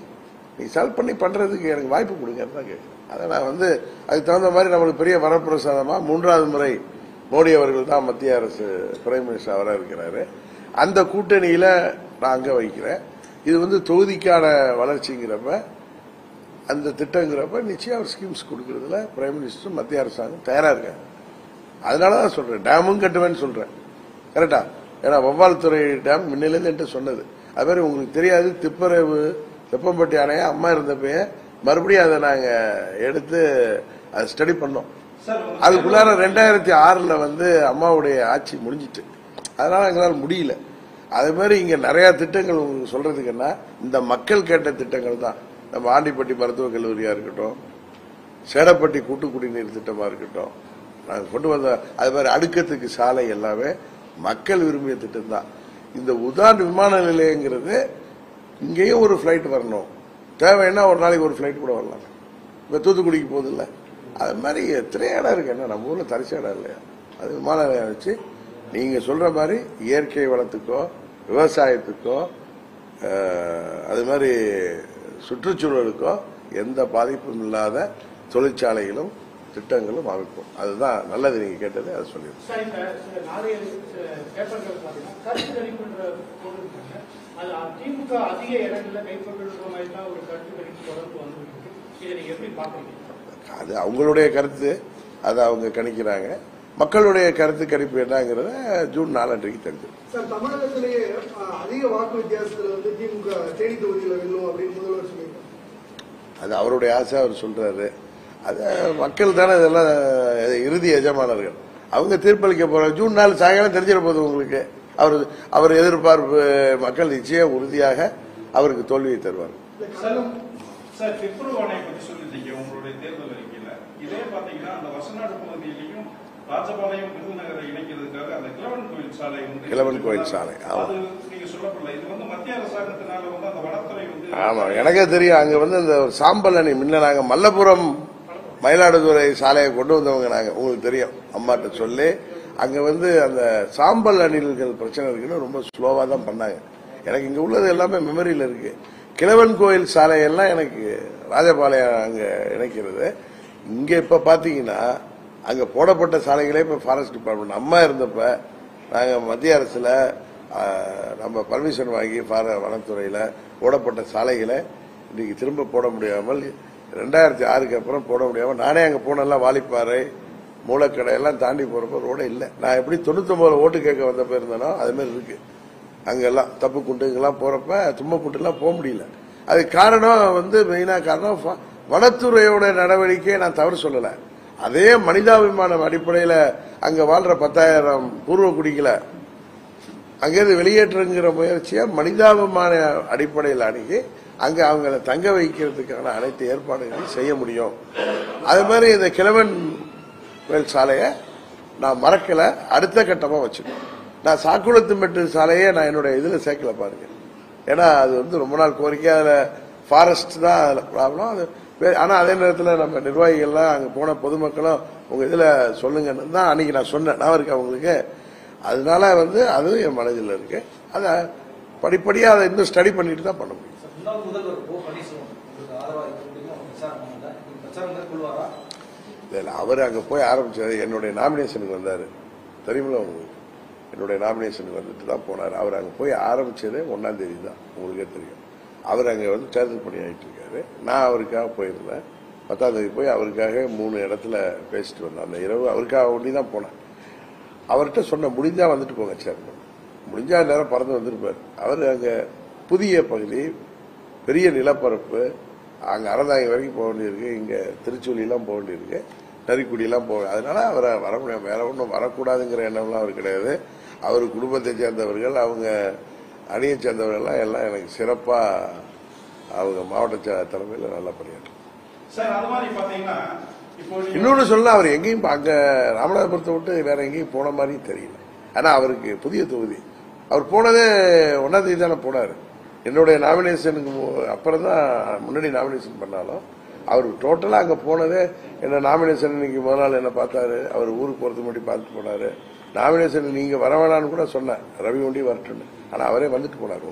நீ சால்வ் பண்ணி பண்றதுக்கு எனக்கு வாய்ப்பு கொடுங்கன்னு தான் கேட்குறேன். அதை நான் அதுக்கு தகுந்த மாதிரி நம்மளுக்கு பெரிய வரப்பிரசாதமா 3வது முறை மோடி அவர்கள் தான் மத்திய அரசு பிரைம் மினிஸ்டர் அவராக இருக்கிறாரு. அந்த கூட்டணியில நான் அங்க வைக்கிறேன். இது தொகுதிக்கான வளர்ச்சிங்கிறப்ப, அந்த திட்டங்கிறப்ப நிச்சயம் அவர் ஸ்கீம்ஸ் கொடுக்கறதுல பிரைம் மினிஸ்டர் மத்திய அரசாங்கம் தயாரா இருக்காங்க. அதனாலதான் சொல்றேன், டேமும் கட்டுவேன்னு சொல்றேன். கரெக்டா? ஏன்னா வவ்வால் துறை டேம் முன்னிலிருந்து என்று சொன்னது. அது மாதிரி உங்களுக்கு தெரியாது, திப்பரவு தெப்பம்பட்டி அணைய அம்மா இருந்தப்ப மறுபடியும் அதை நாங்க எடுத்து அதை ஸ்டடி பண்ணோம். அதுக்குள்ளார 2006 அம்மாவுடைய ஆட்சி முடிஞ்சிட்டு, அதனால எங்களால் முடியல. அதே மாதிரி இங்க நிறைய திட்டங்கள் உங்களுக்கு சொல்றதுக்குன்னா, இந்த மக்கள் கேட்ட திட்டங்கள் தான். நம்ம ஆண்டிப்பட்டி மருத்துவக் கல்லூரியா இருக்கட்டும், சேடப்பட்டி கூட்டு குடிநீர் திட்டமா இருக்கட்டும், நாங்கள் கொண்டு வந்த அது மாதிரி அடுக்கத்துக்கு சாலை எல்லாமே மக்கள் விரும்பிய திட்டம் தான். இந்த உதான் விமான நிலையங்கிறது இங்கேயும் ஒரு பிளைட் வரணும், தேவைன்னா ஒரு நாளைக்கு ஒரு பிளைட் கூட வரலாம். இப்ப தூத்துக்குடிக்கு போகுது இல்ல, அது மாதிரி எத்தனை இடம் இருக்கு. என்ன நம்ம ஊர்ல தரிசு இடம் இல்லையா? அது விமான நிலையம் வச்சு நீங்க சொல்ற மாதிரி இயற்கை வளத்துக்கோ விவசாயத்துக்கோ அது மாதிரி சுற்றுச்சூழலுக்கோ எந்த பாதிப்பும் இல்லாத தொழிற்சாலைகளும் திட்டங்களும் அமைப்போம். அதுதான் நல்லது. நீங்க கேட்டது அதை சொல்லிடுறேன். அது அவங்களுடைய கருத்து, அதை அவங்க கணிக்கிறாங்க. மக்களுடைய கருத்து கணிப்பு என்னங்கிறத ஜூன் 4 தெரிஞ்சு. சார், தமிழகத்திலேயே அதிக வாக்கு வித்தியாசத்தில் திமுக தேனி தொகுதியில் வெல்லும் அப்படின்னு முதல்வர் சொல்லியிருக்காரு. அது அவருடைய ஆசை, அவர் சொல்றாரு. அது மக்கள் தானே இதெல்லாம் இறுதி எஜமானர்கள், அவங்க தீர்ப்பளிக்க போறாங்க. ஜூன் 4 சாயங்காலம் தெரிஞ்சிட போகுது உங்களுக்கு. அவர் எதிர்பார்ப்பு மக்கள் நிச்சயம் உறுதியாக அவருக்கு தோல்வியை தருவார். சார், பிப்ரவரி பத்தி சொல்லிட்டீங்க உங்களுடைய தேர்தல் அறிக்கையில. இதே பாத்தீங்கன்னா அந்த வசநாடு பகுதியிலையும் ராஜபாளையம் விருதுநகரை இணைக்கிறதுக்காக அந்த கிழவன் கோயில் சாலை கிழவன் கோயில் சாலை நீங்க சொல்லப்படல. இது மத்திய அரசாங்கத்தினால அந்த வனத்துறை ஆமா, எனக்கே தெரியும். அங்க இந்த சாம்பல் அணி முன்ன நாங்க மல்லபுரம் மயிலாடுதுறை சாலையை கொண்டு வந்தவங்க நாங்க, உங்களுக்கு தெரியும். அம்மாட்ட சொல்லி அங்க அந்த சாம்பல் அணில்கள் பிரச்சனை இருக்குன்னு ரொம்ப ஸ்லோவா தான் பண்ணாங்க. எனக்கு இங்க உள்ளது எல்லாமே மெமரியில இருக்கு. கிழவன் கோயில் சாலையெல்லாம் எனக்கு ராஜபாளையம் அங்க இணைக்கிறது. இங்க இப்ப பாத்தீங்கன்னா அங்க போடப்பட்ட சாலைகளே இப்ப ஃபாரஸ்ட் டிபார்ட்மெண்ட் அம்மா இருந்தப்ப நாங்க மத்திய அரசுல நம்ம பர்மிஷன் வாங்கி வனத்துறையில போடப்பட்ட சாலைகளை இன்னைக்கு திரும்ப போட முடியாமல் 2006க்கு அப்புறம் போட முடியாமல் நானே அங்க போனெல்லாம் வாலிப்பாறை மூலக்கடை எல்லாம் தாண்டி போறப்ப ரோட இல்லை. நான் எப்படி 99 ஓட்டு கேட்க வந்தப்ப இருந்தேனோ அது மாதிரி இருக்கு. அங்கெல்லாம் தப்பு குண்டுங்கெல்லாம் போறப்ப தும்மக்குண்டு எல்லாம் போக முடியல. அது காரணம் மெயினா காரணம் வனத்துறையோட நடவடிக்கையை நான் தவறு சொல்லல. அதே மனிதாபிமான அடிப்படையில அங்க வாழ்ற 10,000 பூர்வ குடிகளை அங்கிருந்து வெளியேற்றுங்கிற முயற்சியை மனிதாபிமான அடிப்படையில் அணுகி அங்க அவங்களை தங்க வைக்கிறதுக்கான அனைத்து ஏற்பாடுகளையும் செய்ய முடியும். அது மாதிரி இந்த கிழவன் கோயில் சாலையை நான் மறக்கல, அடுத்த கட்டமா வச்சுக்கணும். நான் சாக்குளத்துமெட்டு சாலையை நான் என்னுடைய இதுல சேர்க்கல பாருங்க. ஏன்னா அது வந்து ரொம்ப நாள் கோரிக்கை. அதில் ஃபாரஸ்ட் தான் அதில் ப்ராப்ளம். அது ஆனால் அதே நேரத்தில் நம்ம நிர்வாகிகள்லாம் அங்கே போன பொதுமக்களும் உங்கள் இதில் சொல்லுங்கன்னு தான் அன்னைக்கு நான் சொன்னேன். நான் இருக்கேன் அவங்களுக்கு. அதனால வந்து அதுவும் என் மனதில் இருக்கு. அதை படிப்படியாக அதை இன்னும் ஸ்டடி பண்ணிட்டு தான் பண்ண முடியும். இல்லை, அவர் அங்கே போய் ஆரம்பிச்சாரு. என்னுடைய நாமினேஷனுக்கு வந்தார், தெரியுமில்ல உங்களுக்கு. என்னுடைய நாமினேஷனுக்கு வந்துட்டு தான் போனார். அவர் அங்கே போய் ஆரம்பிச்சதே 1ஆம் தேதி தான், உங்களுக்கே தெரியும். அவர் அங்கே வந்து தேர்தல் பணி ஆகிட்டு இருக்காரு. நான் அவருக்காக போயிருந்தேன். 10ஆம் தேதி போய் அவருக்காக 3 இடத்துல பேசிட்டு வந்தேன். அந்த இரவு அவருக்காக ஒண்டி தான் போனேன். அவர்கிட்ட சொன்ன, முடிஞ்சா வந்துட்டு போங்க சேர்மன், முடிஞ்சா நேரம் பறந்து வந்திருப்பார். அவர் அங்கே புதிய பகுதி, பெரிய நிலப்பரப்பு, அங்கே அறந்தாங்கி வரைக்கும் போக வேண்டியிருக்கு, இங்கே திருச்சூலிலாம் போக வேண்டியிருக்கு, நரிக்குடியெல்லாம் போக. அதனால அவரை வர முடியும். வேற ஒன்றும் வரக்கூடாதுங்கிற எண்ணம்லாம் அவர் கிடையாது. அவர் குடும்பத்தை சேர்ந்தவர்கள், அவங்க அணியை சேர்ந்தவர்கள்லாம் எல்லாம் எனக்கு சிறப்பாக அவங்க மாவட்ட தலைமையில் நல்லா பணியாற்றும். இன்னொன்னு சொல்ல, அவர் எங்கேயும் அங்க ராமநாதபுரத்தை விட்டு வேற எங்கேயும் போன மாதிரி தெரியல. ஆனா அவருக்கு புதிய தொகுதி. அவர் போனதே 1ஆம் தேதி தானே போனாரு. என்னுடைய நாமினேஷனுக்கு அப்புறம் தான், முன்னாடி நாமினேஷன் பண்ணாலும் அவர் டோட்டலா அங்க போனதே என்ன நாமினேஷன். இன்னைக்கு முதல் நாள் என்ன பார்த்தாரு, அவர் ஊருக்கு போறதுக்கு முன்னாடி பார்த்துட்டு போனாரு. நாமினேஷன் நீங்க வர வேணான்னு கூட சொன்னேன், ரவி ஒண்டி வரட்டுன்னு. ஆனா அவரே வந்துட்டு போனார்.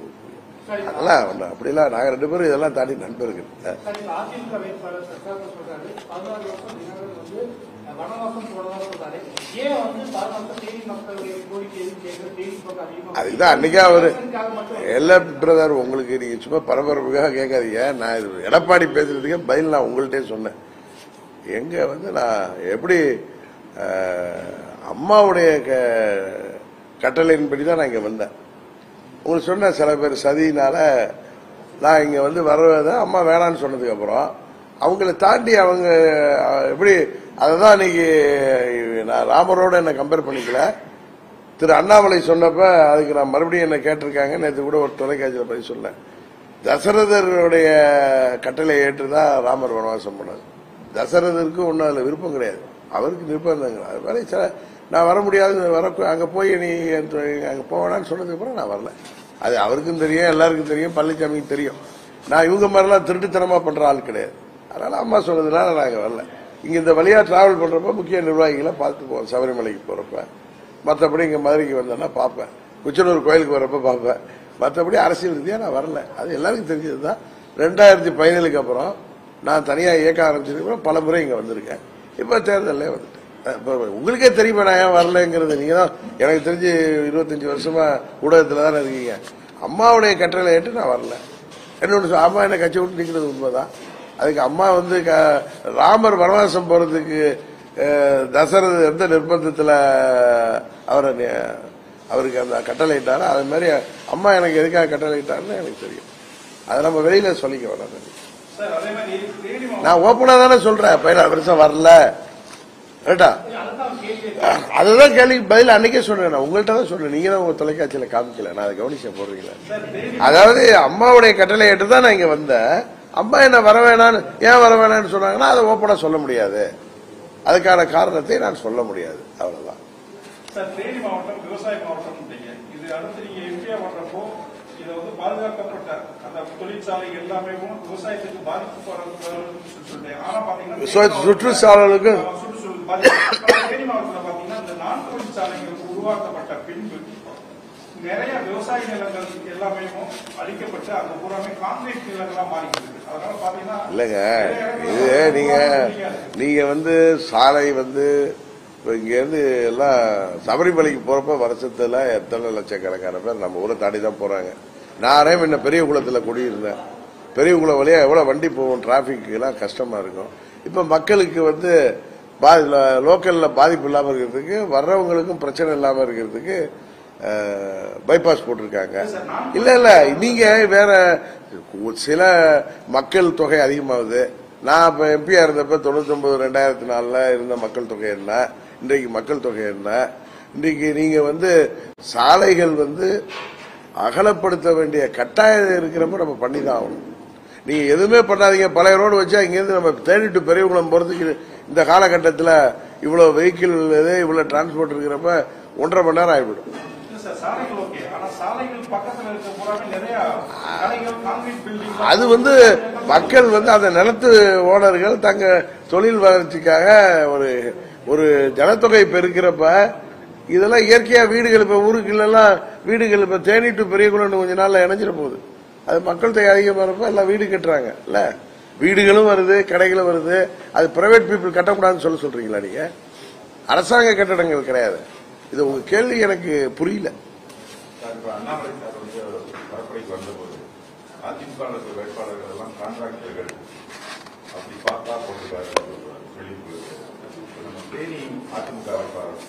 அதெல்லாம் அப்படிலாம் நாங்க 2 பேரும் இதெல்லாம் தாண்டி நண்பர்கள். அதுதான் அன்னைக்கே அவரு எல்லா பிரதர், உங்களுக்கு நீங்க சும்மா பரபரப்புக்காக கேட்காதீங்க. நான் இது எடப்பாடி பேசுறதுக்கே பதில் நான் உங்கள்கிட்டே சொன்னேன். எங்க வந்து நான் எப்படி அம்மாவுடைய கட்டளையின்படி தான் நான் இங்க வந்தேன். உங்களுக்கு சொன்ன சில பேர் சதினால நான் இங்க வந்து வரதான் அம்மா வேணான்னு சொன்னதுக்கு அப்புறம் அவங்கள தாண்டி அவங்க எப்படி அததான் இன்னைக்கு நான் ராமரோட என்ன கம்பேர் பண்ணிக்கல. திரு அண்ணாமலை சொன்னப்ப அதுக்கு நான் மறுபடியும் என்ன கேட்டிருக்காங்க. நேற்று கூட ஒரு தொலைக்காட்சியில் பதில் சொன்னேன். தசரதருடைய கட்டளை ஏற்றுதான் ராமர் வனவாசம் போனார். தசரதருக்கு ஒன்றும் அதுல விருப்பம் கிடையாது, அவருக்கு நிர்பந்தங்க. அது மாதிரி சில நான் வர முடியாது, வர அங்க போய் நீ அங்க போவேனான்னு சொன்னதுக்கு அப்புறம் நான் வரல. அது அவருக்கும் தெரியும், எல்லாருக்கும் தெரியும், பழனிசாமிக்கு தெரியும். நான் இவங்க மாதிரிலாம் திருட்டுத்தனமா பண்ற ஆள் கிடையாது. அதனால அம்மா சொன்னதுனால நாங்க வரல. இங்க இந்த வழியா டிராவல் பண்றப்ப முக்கிய நிர்வாகிகளை பார்த்து போவோம். சபரிமலைக்கு போறப்ப, மற்றபடி இங்க மதுரைக்கு வந்தேன்னா பார்ப்பேன், குச்சனூர் கோயிலுக்கு வரப்ப பார்ப்பேன். மற்றபடி அரசியல் ரீதியா நான் வரல, அது எல்லாருக்கும் தெரிஞ்சதுதான். 2017க்கு அப்புறம் நான் தனியா இயக்க ஆரம்பிச்சதுக்கு பல முறை இங்க வந்திருக்கேன். இப்ப தேர்தலே வந்துட்டேன். உங்களுக்கே தெரியுமா நான் ஏன் வரலங்கிறது. நீங்க தான் எனக்கு தெரிஞ்சு 25 வருஷமா ஊடகத்துல தானே இருக்கீங்க. அம்மாவுடைய கட்டளை ஏற்று நான் வரல. என்னொன்னு, அம்மா என்ன கட்சி விட்டு நிக்கிறது உண்மைதான். அதுக்கு அம்மா வந்து ராமர் வனவாசம் போறதுக்கு தசரத எந்த நிர்பந்தத்துல அவருக்கு அந்த கட்டளை இட்டாரோ அது மாதிரி அம்மா எனக்கு எதுக்காக கட்டளை இட்டாருன்னு எனக்கு தெரியும். அதை நம்ம வெளியில சொல்லிக்க வேணாம். நான் ஓப்பனா தானே சொல்றேன், 17 வருஷம் வரல. அதுதான் கேள்விக்கு பதில் அன்னைக்கே சொன்னேன். உங்கள்கிட்ட தான் சொன்னேன், நீங்க தான் உங்க தொலைக்காட்சியில காமிக்கல, நான் அதை கவனிச்ச போடுறீங்களா. அதாவது அம்மாவுடைய கட்டளை ஏற்று தான் நான் இங்க வந்தேன். அம்மா என்ன வர வேணான்னு ஏன் வர வேணான்னு சொன்னாங்கன்னா அதை ஓப்பனா சொல்ல முடியாது. அதுக்கான காரணத்தை நான் சொல்ல முடியாது, அவ்வளவுதான். தேனி மாவட்டம் விவசாய மாவட்டம், இது அடுத்து நீங்க எம்பியா வர்றப்போ இதை வந்து பாதுகாக்கப்பட்ட அந்த தொழிற்சாலை எல்லாமே விவசாயத்துக்கு பாதிப்பு. ஆனா பாத்தீங்கன்னா சுற்றுச்சூழலுக்கு தேனி மாவட்டத்தில் பாத்தீங்கன்னா இந்த 4 தொழிற்சாலைகளுக்கு உருவாக்கப்பட்ட பின்பு நிறைய விவசாய நிலங்கள் எல்லாமே அழிக்கப்பட்டு அந்த பூராமே கான்கிரீட் நிலங்களா மாறிக்கிறது. அதனால பாத்தீங்கன்னா இல்லங்க, இது நீங்க வந்து சாலை வந்து இங்க இருந்து எல்லாம் சபரிமலைக்கு போறப்ப வருஷத்துல எத்தனை லட்சக்கணக்கான பேர் நம்ம ஊரை தாண்டி தான் போறாங்க. நானே முன்ன பெரிய குளத்துல குடியிருந்தேன். பெரிய குளம் வழியா எவ்வளவு வண்டி போகும், டிராபிக் எல்லாம் கஷ்டமா இருக்கும். இப்ப மக்களுக்கு வந்து லோக்கல்ல பாதிப்பு இல்லாம இருக்கிறதுக்கு, வர்றவங்களுக்கும் பிரச்சனை இல்லாம இருக்கிறதுக்கு பைபாஸ் போட்டிருக்காங்க. இல்ல நீங்க வேற சில மக்கள் தொகை அதிகமாகுது. நான் இப்ப எம்பியா இருந்தப்ப 99 2004 இருந்த மக்கள் தொகை என்ன, இன்றைக்கு மக்கள் தொகை என்ன. இன்றைக்கு நீங்க வந்து சாலைகள் வந்து அகலப்படுத்த வேண்டிய கட்டாயம் இருக்கிறப்ப நம்ம பண்ணிதான் ஆகணும். நீங்க எதுவுமே பண்ணாதீங்க, பழைய ரோடு வச்சா இங்கிருந்து நம்ம தேனி டு பெரியகுளம் போறதுக்கு இந்த காலகட்டத்தில் இவ்வளவு வெஹிக்கிள் இவ்வளவு டிரான்ஸ்போர்ட் இருக்கிறப்ப 1.5 மணி நேரம் ஆகிவிடும். சாலைகள் ஓகே, ஆனா சாலைகள் பக்கத்துல இருக்க பூராமே நிறைய கடைகள், கான்கிரீட் பில்டிங். அது மக்கள் அந்த நிலத்து ஓனர்கள் தங்க தொழில் வளர்ச்சிக்காக ஒரு ஜனத்தொகை பெருக்கிறப்ப இதெல்லாம் இயற்கையா வீடுகள் இப்ப ஊருக்குள்ளெல்லாம் வீடுகள் இப்ப தேனி டு பெரியகுளம் கொஞ்ச நாள்ல இணைஞ்சிட போகுது. அது மக்கள் தொகை அதிகமானப்ப எல்லாம் வீடு கட்டுறாங்க இல்ல, வீடுகளும் வருது, கடைகளும் வருது. அது பிரைவேட் பீப்புள் கட்டக்கூடாதுன்னு சொல்றீங்களா நீங்க? அரசாங்க கட்டடங்கள் கிடையாது. இது உங்க கேள்வி எனக்கு புரியல. அண்ணாமலை சார் பரப்புரைக்கு வந்தபோது அதிமுக வேட்பாளர்கள் எல்லாம் கான்ட்ராக்டர்கள் அப்படி பார்த்தா போட்டுக்காரு வெளிப்பு. தேனி அதிமுக வேட்பாளர்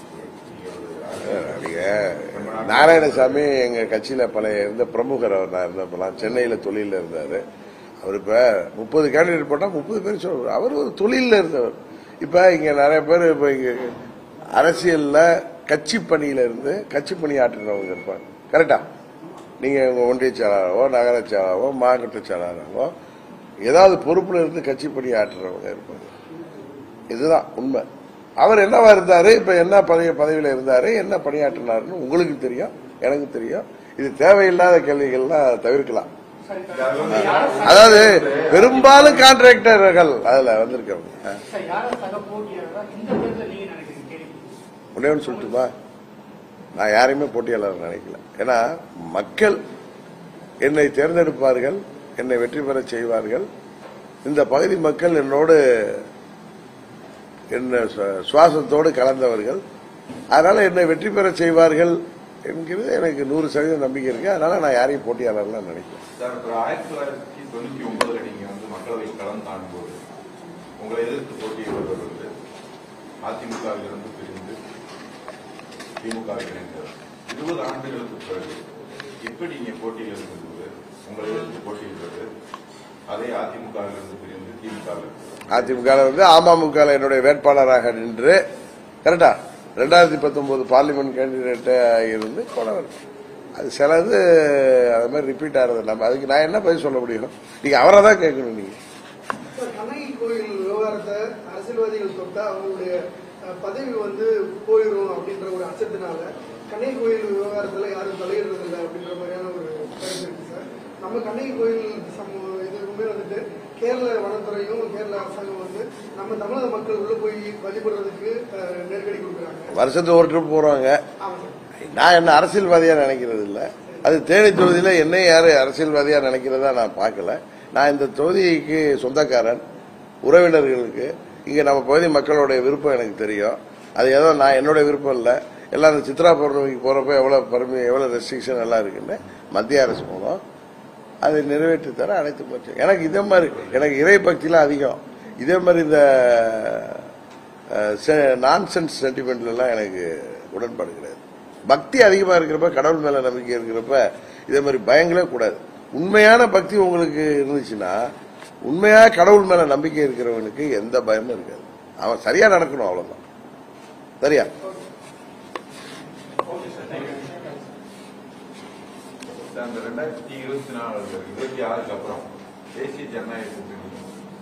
நாராயணசாமி எங்க கட்சியில பழைய இருந்த பிரமுகர். அவர் நான் இருந்தப்பெல்லாம் சென்னையில தொழில இருந்தாரு. அவர் இப்ப 30 கேண்டிடேட் போட்டா 30 பேர் சொல்றாரு. அவர் ஒரு தொழில இருந்தவர். இப்ப இங்க நிறைய பேர் இப்ப இங்க அரசியல்ல கட்சி பணியில இருந்து கட்சி பணி ஆற்றுறவங்க இருப்பாங்க. கரெக்டா? நீங்க உங்க ஒன்றிய செயலாளரோ, நகர செயலாளரோ, மாவட்ட செயலாளரோ ஏதாவது பொறுப்புல இருந்து கட்சி பணி ஆற்றுறவங்க இருப்பாங்க. இதுதான் உண்மை. அவர் என்னவா இருந்தாரு, இப்ப என்ன பதவியில இருந்தாரு, என்ன பணியாற்றினாருன்னு உங்களுக்கு தெரியும், எனக்கு தெரியும். இது தேவையில்லாத கேள்விகள்லாம் தவிர்க்கலாம். அதாவது பெரும்பாலும் கான்ட்ராக்டர்கள் அதுல வந்திருக்கவங்க. ஒன்னே சொல்லட்டுமா, நான் யாரையுமே போட்டியாளர் நினைக்கல. ஏன்னா மக்கள் என்னை தேர்ந்தெடுப்பார்கள், என்னை வெற்றி பெற செய்வார்கள். இந்த பகுதி மக்கள் என்னோடு என்ன சுவாசத்தோடு கலந்தவர்கள். அதனால என்னை வெற்றி பெற செய்வார்கள் என்கிறது எனக்கு 100% நம்பிக்கை இருக்கு. அதனால நான் யாரையும் போட்டியாளர்லாம் நினைக்கிறேன். 1999 நீங்க மக்களவை களம் தாண்டும்போது உங்களை எதிர்த்து போட்டியிடுவர்கள் அதிமுகவிலிருந்து பிரிந்து திமுகவில் இணைந்தவர். 20 ஆண்டுகளுக்கு பிறகு எப்படி நீங்க போட்டியில் இருக்கும்போது உங்களை எதிர்த்து போட்டியிடுவது, அதே அதிமுகவிலிருந்து பிரிந்து திமுக அமமுக என்னுடைய வேட்பாளராக நின்று கரெக்டா 2019 பார்லிமெண்ட் கேண்டிடேட்டா இருந்து போனவர். அது சிலது அது மாதிரி ரிப்பீட் ஆகிறது. நம்ம அதுக்கு நான் என்ன பதில் சொல்ல முடியும்? நீங்க அவரை தான் கேட்கணும். நீங்க கண்ணகி கோயில் விவகாரத்தை அரசியல்வாதிகள் தொட்டா அவங்களுடைய பதவி போயிடும் அப்படின்ற ஒரு அச்சத்தினால கண்ணகி கோயில் விவகாரத்துல யாரும் தலையிடுறது இல்லை அப்படின்ற மாதிரியான ஒரு கருத்து இருக்கு சார். நம்ம கண்ணகி கோயில் இதுக்குமே கேரள வனத்துறையும் கேரள அரசாங்கம் நம்ம தமிழக மக்கள் உள்ள போய் வழிபடுறதுக்கு நெருக்கடி கொடுக்குறாங்க. வருஷத்துக்கு ஒரு ட்ரிப் போறாங்க. நான் என்ன அரசியல்வாதியா நினைக்கிறது இல்ல. அது தேனி தொகுதியில என்ன யாரு அரசியல்வாதியா நினைக்கிறதா நான் பார்க்கல. நான் இந்த தொகுதிக்கு சொந்தக்காரன், உறவினர்களுக்கு இங்க நம்ம பகுதி மக்களுடைய விருப்பம் எனக்கு தெரியும். அது ஏதோ நான் என்னுடைய விருப்பம் இல்ல. எல்லாம் அந்த சித்ரா பௌர்ணமிக்கு போறப்ப எவ்வளவு ரெஸ்ட்ரிக்ஷன் எல்லாம் இருக்குன்னு மத்திய அரசு மூலம் அதை நிறைவேற்றி தர அனைத்து பட்சம். எனக்கு இதே மாதிரி எனக்கு இறை பக்திலாம் அதிகம். இதே மாதிரி இந்த நான்சென்ஸ் சென்டிமெண்ட்ல எல்லாம் எனக்கு உடன்பாடு கிடையாது. பக்தி அதிகமா இருக்கிறப்ப, கடவுள் மேல நம்பிக்கை இருக்கிறப்ப இதே மாதிரி பயங்களே கூடாது. உண்மையான பக்தி உங்களுக்கு இருந்துச்சுன்னா, உண்மையா கடவுள் மேல நம்பிக்கை இருக்கிறவனுக்கு எந்த பயமும் இருக்காது. அவன் சரியா நடக்கணும், அவ்வளவுதான். சரியா? அந்த 2024-26 அப்புறம் தேசிய ஜனநாயக கூட்டணி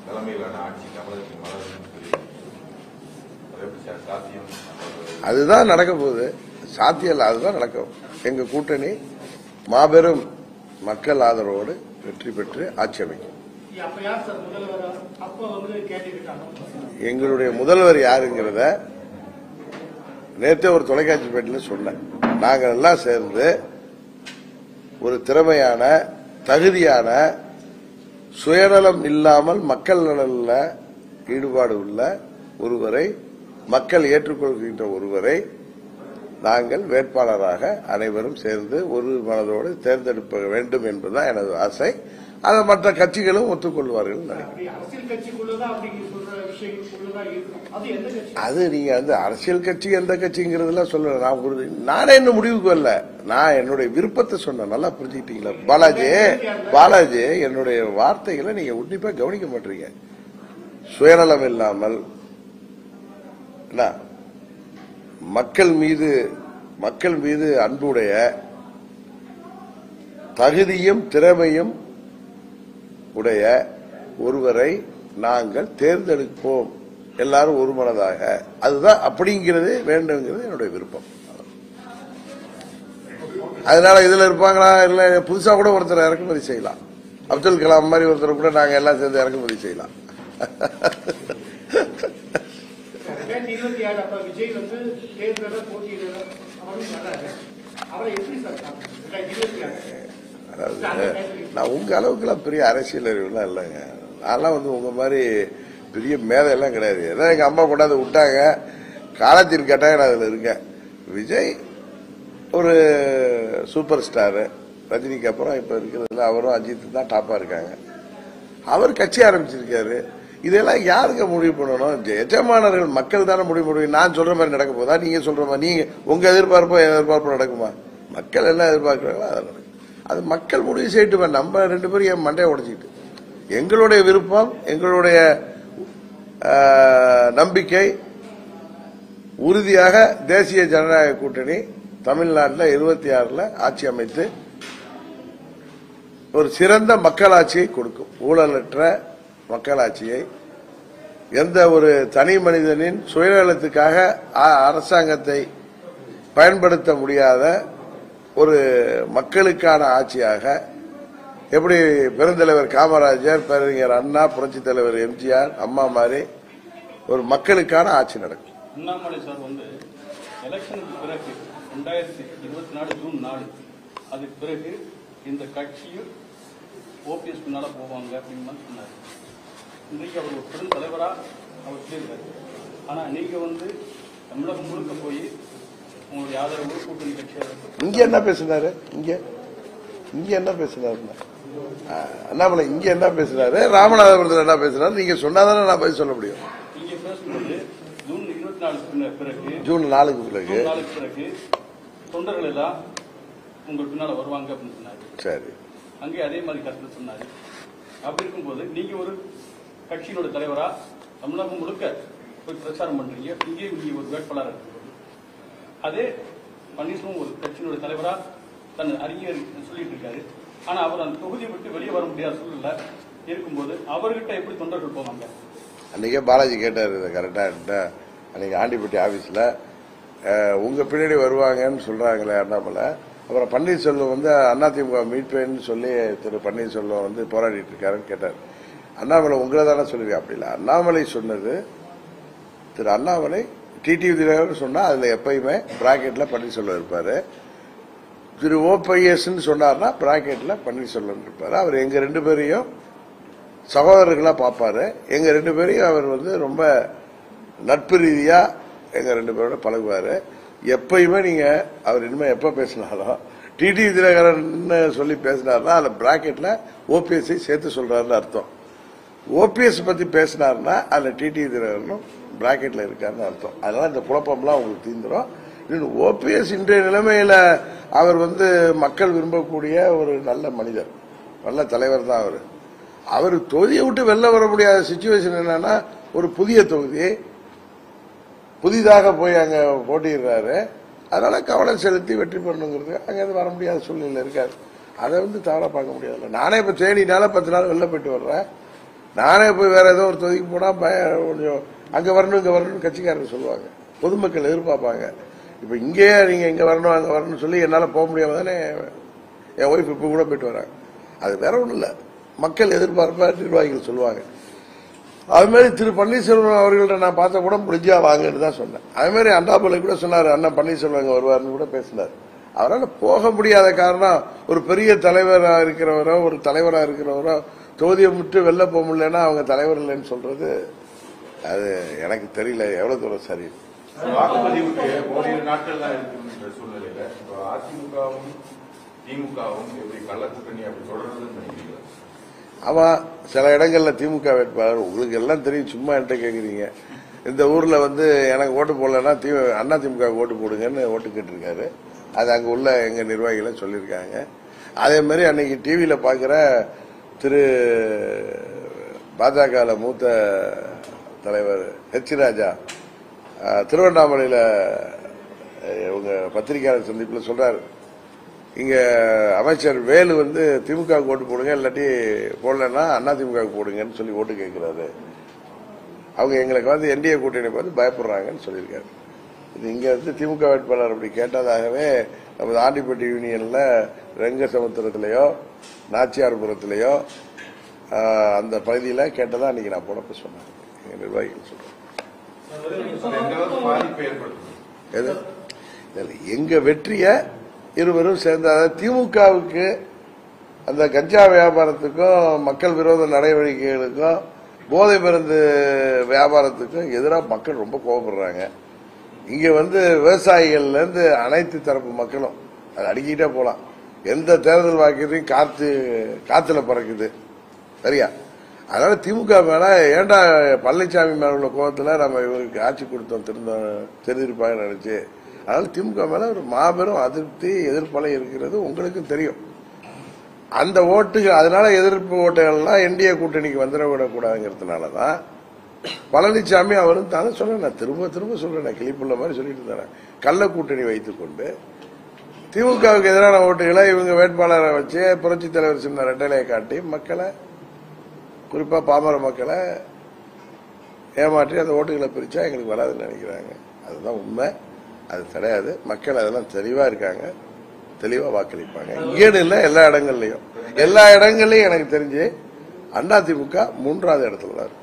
தலைமையிலான ஆட்சி தமிழகத்தில் மலரும் சாத்தியம்? அதுதான் நடக்க போகுது. சாத்தியம் இல்ல, அதுதான் நடக்கும். எங்க கூட்டணி மாபெரும் மக்கள் ஆதரவோடு வெற்றி பெற்று ஆட்சி அமைக்கும். எங்களுடைய முதல்வர் யாருங்கிறத நேற்றே ஒரு தொலைக்காட்சி பேட்டியில் சொன்னேன். நாங்கள் எல்லாம் சேர்ந்து ஒரு திறமையான, தகுதியான, சுயநலம் இல்லாமல் மக்கள் நலனில் ஈடுபாடு உள்ள ஒருவரை, மக்கள் ஏற்றுக்கொள்கின்ற ஒருவரை நாங்கள் வேட்பாளராக அனைவரும் சேர்ந்து ஒரு மனதோடு தேர்ந்தெடுக்க வேண்டும் என்பதுதான் எனது ஆசை. அதை மற்ற கட்சிகளும் ஒத்துக்கொள்வார்கள் நினைக்கிறேன். அது நீங்க அரசியல் கட்சி எந்த கட்சிங்கிறதுலாம் சொல்ல நானே இன்னும் முடிவுக்கு வரல. நான் என்னுடைய விருப்பத்தை சொன்னேன். நல்லா புரிஞ்சுக்கிட்டீங்களா பாலாஜி? என்னுடைய வார்த்தைகளை நீங்க உன்னிப்பா கவனிக்க மாட்டீங்க. சுயநலம் இல்லாமல் மக்கள் மீது அன்புடைய, தகுதியும் திறமையும் உடைய ஒருவரை நாங்கள் தேர்ந்தெடுப்போம், எல்லாரும் ஒரு மனதாக. அதுதான் அப்படிங்கிறது வேண்டுங்கிறது என்னுடைய விருப்பம். அதனால இதுல இருப்பாங்களா இல்ல புதுசா கூட ஒருத்தர் இறக்குமதி செய்யலாம். அப்துல் கலாம் மாதிரி ஒருத்தர் கூட நாங்க எல்லாம் சேர்ந்து இறக்குமதி செய்யலாம். விஜய் வந்து தேர்தல போட்டியிட அவரை எப்படி சார் நான் உங்க அளவுக்குலாம் பெரிய அரசியல் அறிவுலாம் இல்லைங்க. நான்லாம் வந்து உங்க மாதிரி பெரிய மேதையெல்லாம் கிடையாது. ஏதோ எங்க அம்மா கொண்டாந்து விட்டாங்க, காலத்தின் கட்டாயம் நான் அதுல இருக்கேன். விஜய் ஒரு சூப்பர் ஸ்டாரு. ரஜினிக்கு அப்புறம் இப்ப இருக்கிறதுல அவரும் அஜித் தான் டாப்பா இருக்காங்க. அவர் கட்சி ஆரம்பிச்சிருக்காரு. இதெல்லாம் யாருங்க முடிவு பண்ணணும்? எஜமானர்கள் மக்கள் தானே முடிவு பண்ணுவீங்க. நான் சொல்ற மாதிரி நடக்க போதா? நீங்க சொல்ற மாதிரி நீங்க உங்க எதிர்பார்ப்பு நடக்குமா? மக்கள் எல்லாம் எதிர்பார்க்கிறாங்களோ அதை நடக்கும். அது மக்கள் முடிவு செய்யிட்டு நம்ம 2 பேரும் என் மண்டையை உடைச்சிக்கிட்டு எங்களுடைய விருப்பம், எங்களுடைய நம்பிக்கை உறுதியாக தேசிய ஜனநாயக கூட்டணி தமிழ்நாட்டில் 26ல் ஆட்சி அமைத்து ஒரு சிறந்த மக்களாட்சியை கொடுக்கும். ஊழலற்ற மக்களாட்சியை, எந்த ஒரு தனி மனிதனின் சுயநலத்துக்காக அரசாங்கத்தை பயன்படுத்த முடியாத ஒரு மக்களுக்கான ஆட்சியாக, எப்படி பெருந்தலைவர் காமராஜர், பேரறிஞர் அண்ணா, புரட்சித் தலைவர் எம்ஜிஆர், அம்மா மாதிரி ஒரு மக்களுக்கான ஆட்சி நடக்கும். அண்ணாமலை சார் வந்து எலெக்ஷனுக்கு பிறகு 2024 ஜூன் 4 அதுக்கு பிறகு இந்த கட்சியும் ஓபிஎஸ் பின்னால போவாங்க அப்படின்னு சொன்னார். இன்றைக்கு அவர் ஒரு பெரும் தலைவரா அவர் சொல்லியிருக்காரு. ஆனா நீங்க வந்து தமிழகம் முழுக்க போய் உங்களுடைய ஆதரவு கூட்டணி கட்சியாக இங்க என்ன பேசினாரு? இங்க என்ன பேசினாரு அண்ணாமலை? இங்க என்ன பேசினாரு? ராமநாதபுரத்தில் என்ன பேசினாரு? நீங்க சொன்னாதானே நான் பதில் சொல்ல முடியும். நீங்க பேசும்போது ஜூன் 24 பிறகு ஜூன் 4க்கு பிறகு தொண்டர்கள் எல்லாம் உங்க பின்னால வருவாங்க அப்படின்னு சொன்னாரு. சரி, அங்கே அதே மாதிரி கருத்து சொன்னாரு. அப்படி இருக்கும்போது நீங்க ஒரு கட்சியினோட தலைவரா தமிழகம் முழுக்க போய் பிரச்சாரம் பண்றீங்க. இங்கே நீங்க ஒரு வேட்பாளர் இருக்கு. அதே பன்னீர்செல்வம் ஒரு கட்சியினோட தலைவரா தன் அறிஞர் சொல்லிட்டு இருக்காரு. ஆனா அவர் அந்த தொகுதியை விட்டு வெளியே வர முடியாத சூழ்நிலை இருக்கும்போது அவர்கிட்ட எப்படி தொண்டர்கள் போவாங்க? அன்னைக்கே பாலாஜி கேட்டாரு கரெக்டா. அன்னைக்கு ஆண்டிப்பட்டி ஆபீஸ்ல உங்க பின்னாடி வருவாங்கன்னு சொல்றாங்களே அண்ணாமலை. அப்புறம் பன்னீர்செல்வம் வந்து அதிமுக மீட்பேன்னு சொல்லி திரு பன்னீர்செல்வம் வந்து போராடிட்டு இருக்காருன்னு கேட்டார். அண்ணாமலை உங்களை தானே சொல்லுவீங்க? அப்படி இல்லை, அண்ணாமலை சொன்னது திரு அண்ணாமலை டிடிவி தினகரன் சொன்னா அதுல எப்பயுமே பிராக்கெட்ல பன்னீர்செல்வம் இருப்பாரு. திரு ஓபிஎஸ் சொன்னார்னா பிராக்கெட்ல பன்னீர்செல்வம் இருப்பாரு. அவர் எங்க 2 பேரையும் சகோதரர்களா பார்ப்பாரு. எங்க 2 பேரையும் அவர் வந்து ரொம்ப நட்பு ரீதியா எங்க 2 பேரோட பழகுவாரு. எப்பயுமே நீங்க அவர் இனிமே எப்ப பேசினாலும் டிடிவி தினகரன் சொல்லி பேசினார்னா அதுல பிராக்கெட்ல ஓபிஎஸ்ஐ சேர்த்து சொல்றாருன்னு அர்த்தம். ஓபிஎஸ் பத்தி பேசினார்னா அதுல டிடிவி தினகரனும் பிராக்கெட்ல இருக்காருன்னு அர்த்தம். அதனால இந்த குழப்பம்லாம் உங்களுக்கு தீந்துரும். ஓபிஎஸ் இன்றைய நிலைமையில அவர் வந்து மக்கள் விரும்பக்கூடிய ஒரு நல்ல மனிதர், நல்ல தலைவர் தான் அவர். அவர் தொகுதியை விட்டு வெளில வர முடியாத சிச்சுவேஷன் என்னன்னா, ஒரு புதிய தொகுதி புதிதாக போய் அங்க போட்டிடுறாரு. அதனால கவனம் செலுத்தி வெற்றி பெறணுங்கிறது அங்கிருந்து வர முடியாத சூழ்நிலை இருக்காரு. அதை வந்து தவறா பார்க்க முடியாதுல்ல. நானே இப்ப தேனினால 10 நாள் வெளில போயிட்டு வர்றேன். நானே போய் வேற ஏதோ ஒரு தொகுதிக்கு போனா கொஞ்சம் அங்க வரணும் இங்க வரணும்னு கட்சிக்காரங்க சொல்லுவாங்க, பொதுமக்கள் எதிர்பார்ப்பாங்க. இப்ப இங்கேயே நீங்க இங்க வரணும் அங்க வரணும்னு சொல்லி என்னால போக முடியாம தானே என் ஒய்ஃப் இப்ப கூட போயிட்டு வராங்க. அது வேற ஒண்ணும் இல்ல, மக்கள் எதிர்பார்ப்பா நிர்வாகிகள் சொல்லுவாங்க. அது மாதிரி திரு பன்னீர்செல்வம் அவர்கள்ட்ட நான் பார்த்த கூட முடிஞ்சா வாங்கன்னு தான் சொன்னேன். அது மாதிரி அண்ணாமலை கூட சொன்னாரு, அண்ணன் பன்னீர்செல்வம் அங்க வருவாருன்னு கூட பேசினார். அவரால் போக முடியாத காரணம், ஒரு பெரிய தலைவரா இருக்கிறவரோ ஒரு தலைவரா இருக்கிறவரோ தொகுதியை விட்டு வெளில போக முடியலன்னா அவங்க தலைவர் இல்லைன்னு சொல்றது அது எனக்கு தெரியல எவ்வளவு தூரம் சரி. வாக்குப்பதிவுக்கு ஓரிரு நாட்கள் தான் இருக்குன்ற சூழ்நிலையில அதிமுகவும் திமுகவும் எப்படி கள்ள கூட்டணி அப்படி தொடர்றதுன்னு நினைக்கிறீங்க? ஆமா, சில இடங்கள்ல திமுக வேட்பாளர் உங்களுக்கு எல்லாம் தெரியும், சும்மா என்கிட்ட கேக்குறீங்க. இந்த ஊர்ல வந்து எனக்கு ஓட்டு போடலன்னா அண்ணா திமுக ஓட்டு போடுங்கன்னு ஓட்டு கேட்டிருக்காரு. அது அங்க உள்ள எங்க நிர்வாகிகளும் சொல்லியிருக்காங்க. அதே மாதிரி அன்னைக்கு டிவியில பாக்குற திரு பாஜக மூத்த தலைவர் ஹெச் ராஜா திருவண்ணாமலையில உங்க பத்திரிகையாளர் சந்திப்பில் சொல்றாரு, இங்க அமைச்சர் வேலு வந்து திமுக ஓட்டு போடுங்க, இல்லாட்டி போடலன்னா அண்ணா திமுக போடுங்கன்னு சொல்லி ஓட்டு கேட்கிறாரு. அவங்க எங்களுக்கு வந்து என்டிஏ கூட்டணி பார்த்து பயப்படுறாங்கன்னு சொல்லியிருக்காரு. இது இங்க வந்து திமுக வேட்பாளர் அப்படி கேட்டதாகவே நமது ஆண்டிப்பட்டி யூனியன்ல ரெங்கசமுத்திரத்திலேயோ நாச்சியார்புரத்திலேயோ அந்த பகுதியில் கேட்டதா இன்னைக்கு நான் போனப்ப சொன்னேன். எங்க நிர்வாகிகள் சொல்றேன். எங்க வெற்றிய இருவரும் சேர்ந்த திமுகவுக்கு அந்த கஞ்சா வியாபாரத்துக்கும் மக்கள் விரோத நடவடிக்கைகளுக்கும் போதை மருந்து வியாபாரத்துக்கும் எதிராக மக்கள் ரொம்ப கோபப்படுறாங்க. இங்க விவசாயிகள்ல இருந்து அனைத்து தரப்பு மக்களும் அது அடிக்கிட்டே போலாம். எந்த தேர்தல் வாக்குறையும் காத்துல பறக்குது. சரியா? அதனால திமுக மேல ஏண்டா பழனிசாமி மேல உள்ள கோபத்துல நம்ம இவருக்கு ஆட்சி கொடுத்தோம் தெரிஞ்சிருப்பாங்க நினைச்சு. அதனால திமுக மேல ஒரு மாபெரும் அதிருப்தி எதிர்ப்பலை இருக்கிறது உங்களுக்கும் தெரியும். அந்த ஓட்டுகள் அதனால எதிர்ப்பு ஓட்டுகள்லாம் என்டிஏ கூட்டணிக்கு வந்துடக்கூடாதுங்கிறதுனாலதான் பழனிசாமி அவரும் தானே சொல்ல, நான் திரும்ப திரும்ப சொல்றேன், கிளிப்புள்ள மாதிரி சொல்லிட்டு இருந்தாங்க. கள்ள கூட்டணி வைத்துக் கொண்டு திமுகவுக்கு எதிரான ஓட்டுகளை இவங்க வேட்பாளரை வச்சு புரட்சி தலைவர் சின்ன ரெட்டலையை காட்டி மக்களை, குறிப்பா பாமர மக்களை ஏமாற்றி அந்த ஓட்டுகளை பிரிச்சா எங்களுக்கு வராதுன்னு நினைக்கிறாங்க. அதுதான் உண்மை. அது கிடையாது. மக்கள் அதெல்லாம் தெளிவா இருக்காங்க, தெளிவா வாக்களிப்பாங்க. இங்கேன்னு இல்லை, எல்லா இடங்கள்லயும் எனக்கு தெரிஞ்சு அதிமுக 3வது இடத்துல தான் இருக்கு.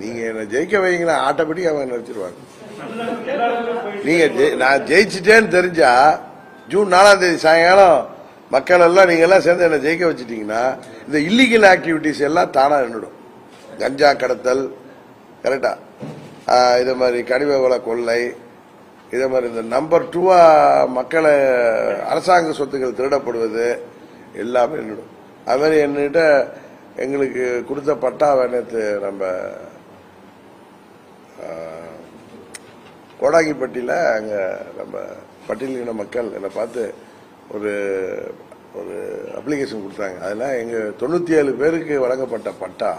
நீங்க என்ன ஜெயிக்க வைங்களா, ஆட்டோமேட்டிக் அவங்க நினைச்சிருவாங்க. நீங்க நான் ஜெயிச்சுட்டேன்னு தெரிஞ்சா ஜூன் 4ஆம் தேதி சாயங்காலம் மக்கள் எல்லாம் நீங்க எல்லாம் சேர்ந்து என்ன ஜெயிக்க வச்சுட்டீங்கன்னா இந்த இல்லீகல் ஆக்டிவிட்டிஸ் எல்லாம் தானா நின்றுடும். கஞ்சா கடத்தல், கரெக்டா, இதே மாதிரி கனிம வள கொள்ளை, இதே மாதிரி இந்த நம்பர் 2 மக்களை அரசாங்க சொத்துக்கள் திருடப்படுவது எல்லாமே நின்றுடும். அது மாதிரி என்கிட்ட எங்களுக்கு கொடுத்த பட்டாவை நேற்று நம்ம கோடாங்கிப்பட்டியில் அங்கே நம்ம பட்டியலின மக்கள் என்னை பார்த்து ஒரு அப்ளிகேஷன் கொடுத்தாங்க. அதில் எங்கள் 97 பேருக்கு வழங்கப்பட்ட பட்டா,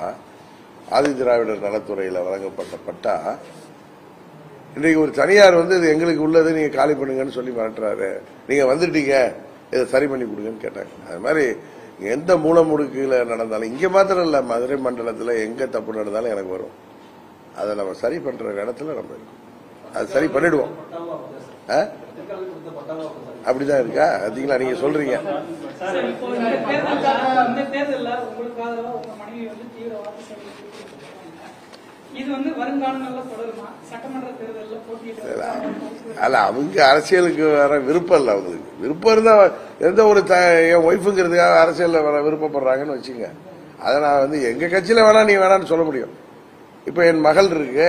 ஆதி திராவிடர் நலத்துறையில் வழங்கப்பட்ட பட்டா, இன்றைக்கு ஒரு தனியார் இது எங்களுக்கு உள்ளது, நீங்க காலி பண்ணுங்கன்னு சொல்லி மிரட்டுறாரு. நீங்க வந்துட்டீங்க, இதை சரி பண்ணி கொடுங்கன்னு கேட்டாங்க. அது மாதிரி எந்த மூல முடுக்குல நடந்தாலும், இங்க மாத்திரம் இல்ல, மதுரை மண்டலத்தில் எங்க தப்பு நடந்தாலும் எனக்கு வரும். அதை நம்ம சரி பண்ற இடத்துல நம்ம இருக்கோம். அது சரி பண்ணிடுவோம். அப்படிதான் இருக்கா? அதுங்களா நீங்க சொல்றீங்க. அல்ல, அவங்க அரசியலுக்கு வர விருப்பம் இல்ல. அவங்களுக்கு விருப்பம் இருந்தா எந்த ஒரு என் ஒய்ஃபுங்கிறதுக்காக அரசியல்ல வர விருப்பப்படுறாங்கன்னு வச்சுங்க. அதை நான் எங்க கட்சியில வேணா நீ வேணான்னு சொல்ல முடியும். இப்ப என் மகள் இருக்கு,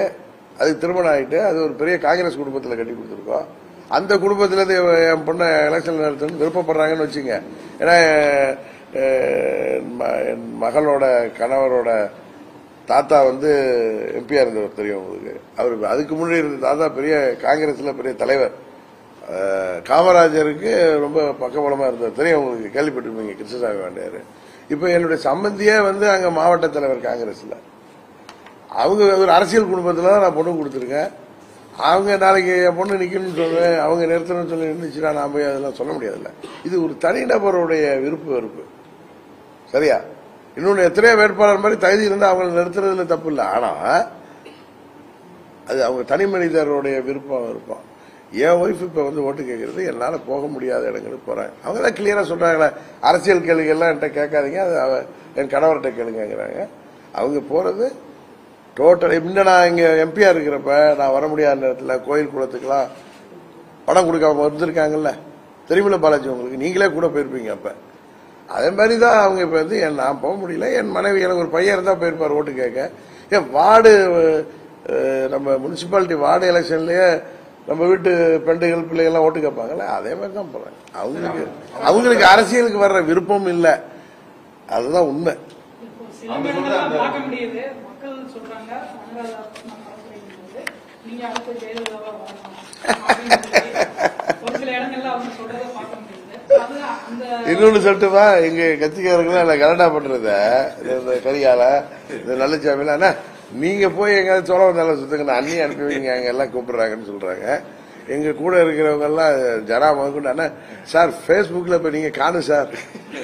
அதுக்கு திருமணம் ஆயிட்டு, அது ஒரு பெரிய காங்கிரஸ் குடும்பத்தில் கட்டி கொடுத்துருக்கோம். அந்த குடும்பத்துல இருந்து என் பொண்ணை எலெக்ஷன் நடத்தணும்னு விருப்பப்படுறாங்கன்னு வச்சுங்க. ஏன்னா என் மகளோட கணவரோட தாத்தா எம்பியா இருந்தவர் தெரியும் உங்களுக்கு. அவர் அதுக்கு முன்னாடி இருந்த தாத்தா பெரிய காங்கிரஸ்ல பெரிய தலைவர். காமராஜருக்கு ரொம்ப பக்கபலமா இருந்தவர் தெரியும் உங்களுக்கு, கேள்விப்பட்டிருப்பீங்க, கிருஷ்ணசாமி வாண்டியாரு. இப்ப என்னுடைய சம்பந்தியே அங்க மாவட்ட தலைவர் காங்கிரஸ்ல. அவங்க ஒரு அரசியல் குடும்பத்துல தான் நான் பொண்ணு கொடுத்துருக்கேன். அவங்க நாளைக்கு என் பொண்ணு நிக்கணும்னு சொல்லுவேன், அவங்க நிறுத்தணும்னு சொல்லி இருந்துச்சுன்னா நான் போய் அதெல்லாம் சொல்ல முடியாதுல்ல. இது ஒரு தனிநபருடைய விருப்பு வெறுப்பு. சரியா? இன்னொன்னு, எத்தனையோ வேட்பாளர் மாதிரி தகுதி இருந்தா அவங்களை நிறுத்துறதுல தப்பு இல்லை. ஆனா அது அவங்க தனி மனிதருடைய விருப்பம் இருப்பான். என் ஒய்ஃப் இப்ப ஓட்டு கேட்கறது, என்னால போக முடியாத இடங்களுக்கு போறேன். அவங்க தான் கிளியரா சொல்றாங்களே, அரசியல் கேள்விகள்லாம் என்கிட்ட கேட்காதீங்க, அது என் கணவர்கிட்ட கேளுங்கிறாங்க. அவங்க போறது டோட்டல். இன்னும் நான் இங்க எம்பியா இருக்கிறப்ப நான் வர முடியாத நேரத்தில் கோயில் குளத்துக்கெல்லாம் பணம் கொடுக்காம வந்திருக்காங்கல்ல, தெரியுமில்ல பாலாஜி உங்களுக்கு, நீங்களே கூட போயிருப்பீங்க. அப்ப அதே மாதிரி தான் அவங்க இப்ப நான் போக முடியல. என் மனைவி, எனக்கு ஒரு பையன் இருந்தா போயிருப்பார் ஓட்டு கேட்க. ஏன் வார்டு, நம்ம முனிசிபாலிட்டி வார்டு எலெக்ஷன்லயே நம்ம வீட்டு பெண்டுகள் பிள்ளைகள்லாம் ஓட்டு கேட்பாங்கல்ல, அதே மாதிரி தான் போறாங்க. அவங்களுக்கு அரசியலுக்கு வர்ற விருப்பம் இல்லை. அதுதான் உண்மை. இன்னொன்னு சொல்லட்டுமா, எங்க கட்சிக்காரங்களும் கலண்டா பண்றத, இந்த கரிகால, இந்த நல்லசாமியில, நீங்க போய் எங்க சோழ நல்ல சுத்துங்க, அண்ணி அனுப்பி வைங்க, அங்க எல்லாம் கூப்பிடுறாங்கன்னு சொல்றாங்க. எங்க கூட இருக்கிறவங்க எல்லாம் ஜனா முதற்கொண்டு சார் பேஸ்புக்ல இப்ப நீங்க காணும் சார்,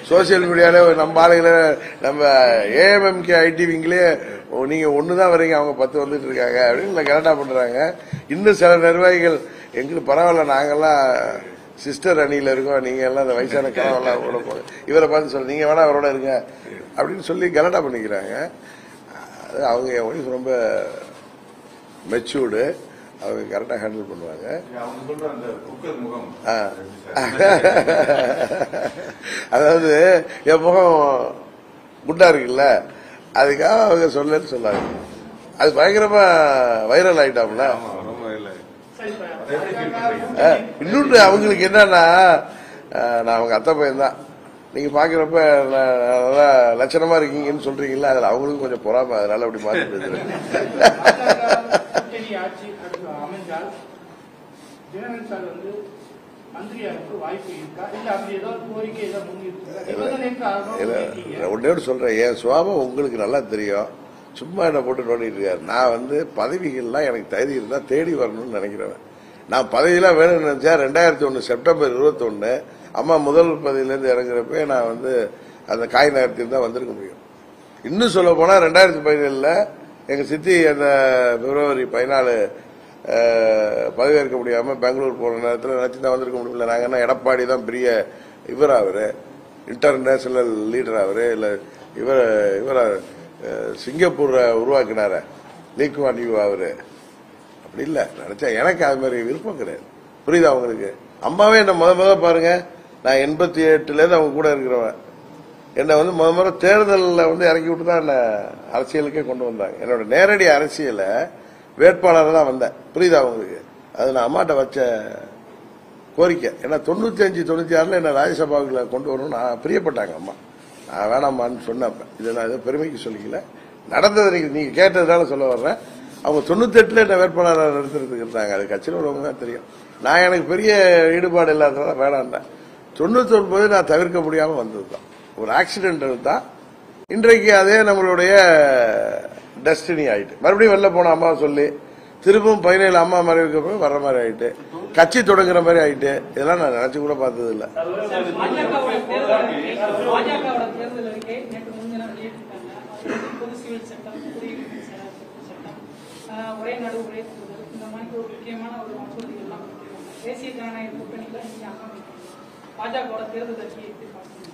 சோசியல் மீடியால நம்ம ஆளுகளை நம்ம ஏஎம்எம்கே ஐடி விங்லயே நீங்க ஒண்ணுதான் வரீங்க, அவங்க 10 வந்துட்டு இருக்காங்க அப்படின்னு கரெக்டா பண்றாங்க. இன்னும் சில நிர்வாகிகள் எங்களுக்கு பரவாயில்ல, நாங்கெல்லாம் சிஸ்டர் அணியில இருக்கோம், நீங்க எல்லாம் அந்த வயசான கனவெல்லாம் கூட போங்க, இவரை பார்த்து சொல்ல நீங்க வேணா அவரோட இருங்க அப்படின்னு சொல்லி கலட்டா பண்ணிக்கிறாங்க. அவங்க என் ஒய்ஃப் ரொம்ப மெச்சூர்டு, அவங்க கரெக்டா ஹேண்டில் பண்ணுவாங்க. அதாவது என் முகம் குண்டா இருக்குல்ல, அதுக்காக அவங்க சொல்லன்னு சொல்லாங்க. அது பயங்கரமா வைரல் ஆயிட்டாம்ல. இன்னொன்று அவங்களுக்கு என்னன்னா, நான் அவங்க அத்தை பையன் தான், நீங்க பாக்குறப்ப நல்லா லட்சணமா இருக்கீங்கன்னு சொல்றீங்களா, அதுல அவங்களுக்கும் கொஞ்சம் பொறாம, அதனால அப்படி மாத்தி ஒன்னே சொல்றேன், என் சுவாபம் உங்களுக்கு நல்லா தெரியும். சும்மா என்ன போட்டு நோண்டிட்டு இருக்காரு. நான் பதவிகள்லாம் எனக்கு தகுதி இருந்தா தேடி வரணும்னு நினைக்கிறேன். நான் பதவியெல்லாம் வேணும்னு நினைச்சா 2001 செப்டம்பர் 21 அம்மா முதல் பதவியிலேருந்து இறங்குறப்ப நான் அந்த காய் நகரத்தில் தான் வந்திருக்க முடியும். இன்னும் சொல்ல போனா 2017 எங்க சித்தி அந்த பிப்ரவரி 14 பதவியேற்க முடியாம பெங்களூர் போன நேரத்தில் நினைச்சு தான் வந்திருக்க முடியல. நாங்க என்ன எடப்பாடி தான் பெரிய இவர், அவரு இன்டர்நேஷனல் லீடர், அவரு இல்ல இவர் சிங்கப்பூர் உருவாக்கினார லீக்வான் யூ, அவரு அப்படி இல்ல. நினைச்சா எனக்கு அது மாதிரி விருப்பம் கிடையாது. புரியுதா உங்களுக்கு? அம்மாவே என்ன முத பாருங்க, நான் 88 அவங்க கூட இருக்கிறவன். என்னை முத தேர்தலில் இறக்கி விட்டு தான் என்ன அரசியலுக்கே கொண்டு வந்தாங்க. என்னோட நேரடி அரசியல வேட்பாளர் தான் வந்தேன். புரியுதா உங்களுக்கு? அது நான் அம்மாட்ட வச்ச கோரிக்கை. ஏன்னா 95, 96 என்ன ராஜ்யசபாவுக்குள்ள கொண்டு வரணும்னு நான் பிரியப்பட்டாங்க அம்மா. நான் வேணாமான்னு சொன்னப்ப, இதை நான் எதுவும் பெருமைக்கு சொல்லிக்கல, நடந்தது நீங்க கேட்டதுனால சொல்ல வர்றேன். அவங்க 98 என்ன வேட்பாளராக நிறுத்துறதுக்கு இருந்தாங்க. அது கட்சியில் உள்ளவங்க தான் தெரியும். நான் எனக்கு பெரிய ஈடுபாடு இல்லாதனால வேணாண்டேன். 99 நான் தவிர்க்க முடியாம வந்ததுதான், ஒரு ஆக்சிடென்ட் தான். இன்றைக்கு அதே நம்மளுடைய டெஸ்டினி ஆயிட்டு. மறுபடியும் வெளில போன அம்மா சொல்லி திரும்பவும் 17 அம்மா மறைவுக்கு போய் வர்ற மாதிரி ஆயிட்டு, கட்சி தொடங்குற மாதிரி ஆயிட்டு. இதெல்லாம் நான் நினைச்சு கூட பார்த்தது இல்லை. ஒரே நாடு ஒரே தேர்தல், இந்த மாதிரி ஒரு முக்கியமான ஒரு மசோதைகள் எல்லாம் தேசிய ஜனநாயக கூட்டணியில பாஜக தேர்தல் அறிக்கையை